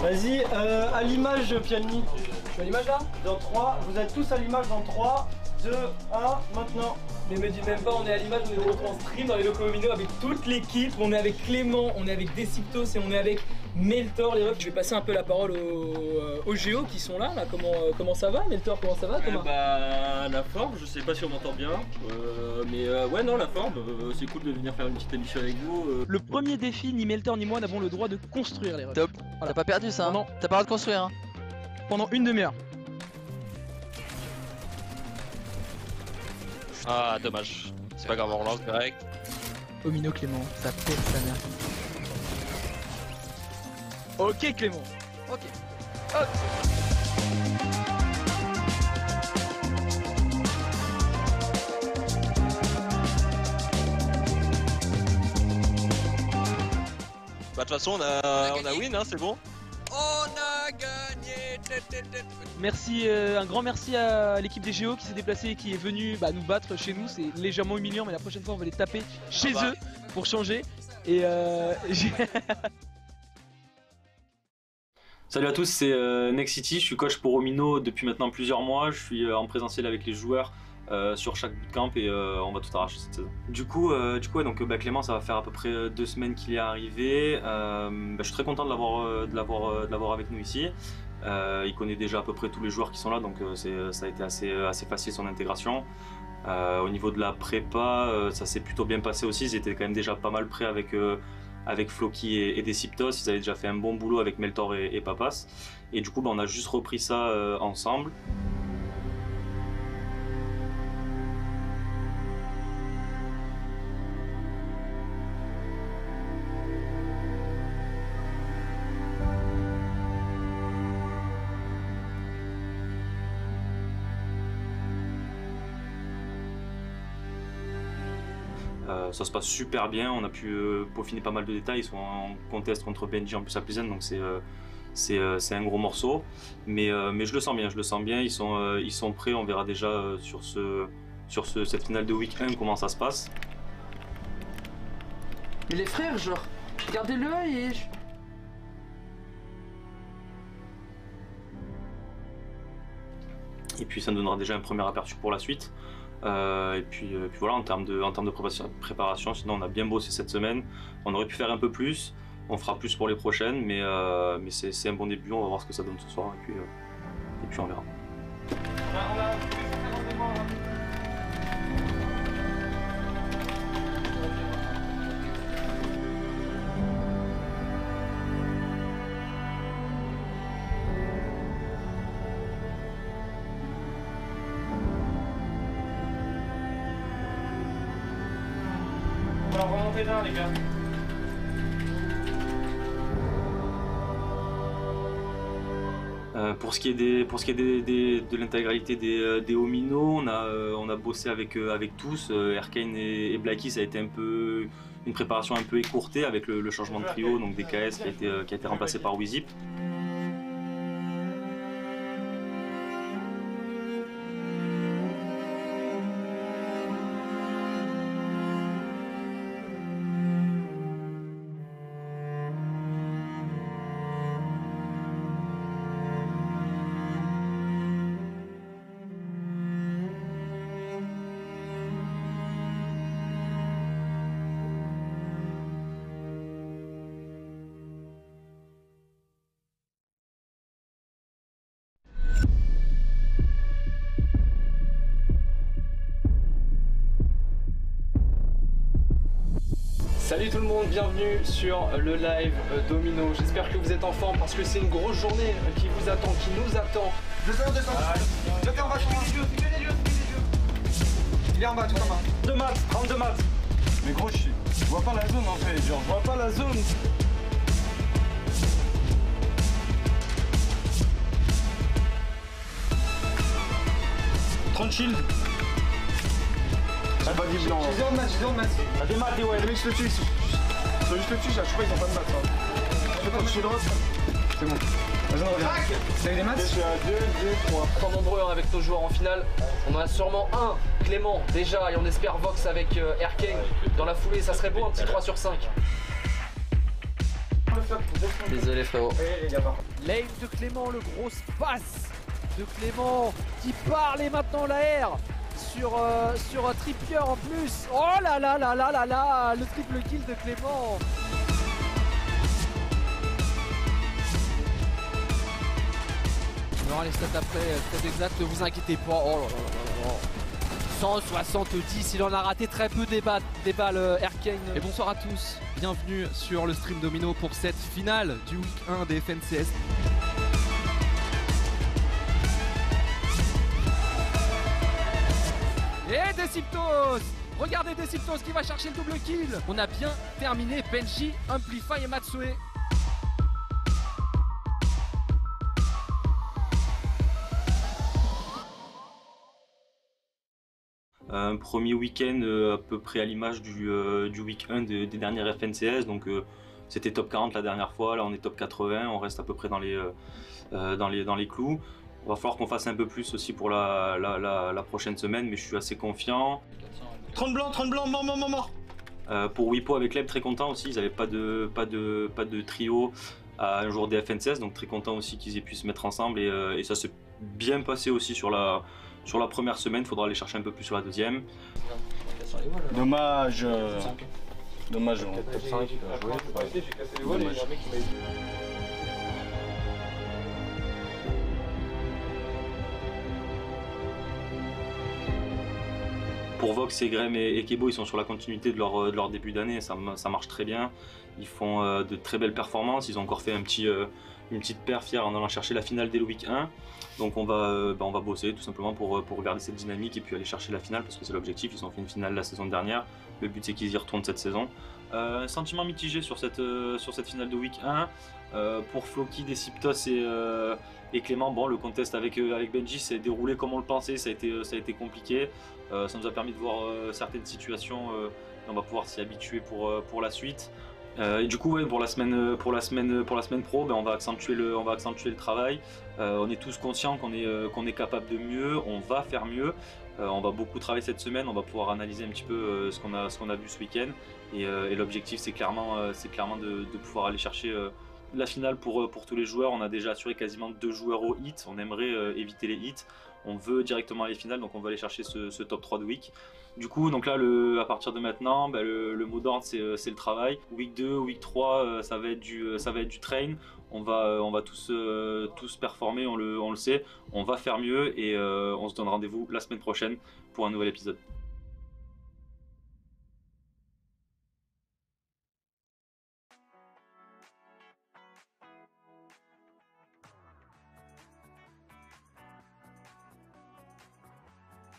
Vas-y, à l'image Piani. Je suis à l'image là? Dans 3, vous êtes tous à l'image dans 3, 2, 1, maintenant. Mais me dis même pas, on est à l'image, on est de retour en stream dans les locaux Omino avec toute l'équipe. On est avec Clément, on est avec Deciptos et on est avec Meltor. Les refs, je vais passer un peu la parole aux Géos qui sont là. Comment ça va, Meltor? Comment ça va, Thomas? La forme, je sais pas si on m'entend bien. Ouais, non, la forme, c'est cool de venir faire une petite émission avec vous. Le premier défi, ni Meltor ni moi n'avons le droit de construire les refs. Top. T'as pas perdu ça, hein? T'as pas le droit de construire, hein? Pendant une demi-heure. Ah, dommage. C'est pas grave, on relance direct. Omino Clément, ça pète sa mère. Ok Clément. Ok. Hop. Bah de toute façon on a win, hein, c'est bon. On a gagné. Merci, un grand merci à l'équipe des Géos qui s'est déplacée et qui est venue nous battre chez nous. C'est légèrement humiliant, mais la prochaine fois on va les taper chez eux pour changer. Et Salut à tous, c'est Nexity, je suis coach pour Omino depuis maintenant plusieurs mois. Je suis en présentiel avec les joueurs sur chaque bootcamp et on va tout arracher cette saison. Du coup, Clément, ça va faire à peu près 2 semaines qu'il est arrivé. Je suis très content de l'avoir avec nous ici. Il connaît déjà à peu près tous les joueurs qui sont là, donc ça a été assez facile son intégration. Au niveau de la prépa, ça s'est plutôt bien passé aussi. Ils étaient quand même déjà pas mal prêts avec Floki et Deciptos. Ils avaient déjà fait un bon boulot avec Meltor et Papas. Et du coup, on a juste repris ça ensemble. Ça se passe super bien, on a pu peaufiner pas mal de détails. Ils sont en contest contre Benji en plus à Plizen, donc c'est un gros morceau. Mais je le sens bien, ils sont prêts. On verra déjà sur cette finale de week 1 comment ça se passe. Mais les frères, genre, regardez-le et... Et puis ça nous donnera déjà un premier aperçu pour la suite. Et puis voilà, en termes de préparation, sinon on a bien bossé cette semaine. On aurait pu faire un peu plus, on fera plus pour les prochaines, mais c'est un bon début. On va voir ce que ça donne ce soir et puis on verra. On va remonter d'un, les gars. Pour ce qui est de l'intégralité des Omino, on a bossé avec tous. Erkane et Blacky, ça a été une préparation un peu écourtée avec le changement de trio, donc DKS qui a été remplacé par Wizip. Salut tout le monde, bienvenue sur le live d'Omino. J'espère que vous êtes en forme parce que c'est une grosse journée qui vous attend, qui nous attend. Descends. Jetez en bas, suivez les yeux. Il est en bas, tout en bas. 2 maths, 32 maths. Mais gros, je vois pas la zone en fait, genre, je vois pas la zone. Shield. J'ai pas dit blanc. J'ai zéro de maths. T'as des maths, ouais. Les mecs, je te tue ici. Je juste le tue, je crois qu'ils ont pas de maths. Je sais pas, je suis droit. C'est bon. Vas-y, on revient. Vous avez des maths? Je suis à 2, 3. Pas nombreux avec nos joueurs en finale. On en a sûrement un, Clément, déjà, et on espère Vox avec Erkane. Dans la foulée, ça serait beau un petit 3 sur 5. Désolé frérot. Lane de Clément, le gros pass de Clément qui parle et maintenant la R sur Trippier en plus. Oh là là là là là là, le triple kill de Clément. On aura les stats après, très exact, ne vous inquiétez pas. Oh là là là là. 170, il en a raté très peu des balles Erkane. Et bonsoir à tous, bienvenue sur le stream Domino pour cette finale du week 1 des FNCS. Et Deciptos! Regardez Deciptos qui va chercher le double kill. On a bien terminé Benji, Amplify et Matsue. Un premier week-end à peu près à l'image du week 1 des dernières FNCS, donc c'était top 40 la dernière fois, là on est top 80, on reste à peu près dans les clous. Il va falloir qu'on fasse un peu plus aussi pour la prochaine semaine, mais je suis assez confiant. 30 blancs, mort. Pour Wipo avec Leb, très content aussi, ils n'avaient pas de trio à un jour des FNCS, donc très content aussi qu'ils aient pu se mettre ensemble, et ça s'est bien passé aussi sur la première semaine, il faudra aller chercher un peu plus sur la deuxième. Dommage. Dommage, en top 5. Dommage. Pour Vox et Grem et Kebo, ils sont sur la continuité de leur début d'année, ça marche très bien. Ils font de très belles performances, ils ont encore fait une petite perf hier en allant chercher la finale dès le week 1. Donc on va bosser tout simplement pour garder cette dynamique et puis aller chercher la finale parce que c'est l'objectif. Ils ont fait une finale la saison dernière, le but c'est qu'ils y retournent cette saison. Un sentiment mitigé sur cette finale de week 1. Pour Floki, Deciptos et Clément, bon, le contest avec Benji s'est déroulé comme on le pensait, ça a été compliqué. Ça nous a permis de voir certaines situations, on va pouvoir s'y habituer pour la suite. Et du coup, ouais, pour la semaine pro, on va accentuer le travail. On est tous conscients qu'on est capable de mieux, on va faire mieux. On va beaucoup travailler cette semaine, on va pouvoir analyser un petit peu ce qu'on a vu ce week-end. Et l'objectif, c'est clairement de pouvoir aller chercher la finale pour tous les joueurs. On a déjà assuré quasiment 2 joueurs au hit, on aimerait éviter les hits. On veut directement aller finale, donc on va aller chercher ce top 3 de week. Du coup, donc là, à partir de maintenant, le mot d'ordre c'est le travail. Week 2, week 3, ça va être du train. On va tous performer, on le sait. On va faire mieux et on se donne rendez-vous la semaine prochaine pour un nouvel épisode.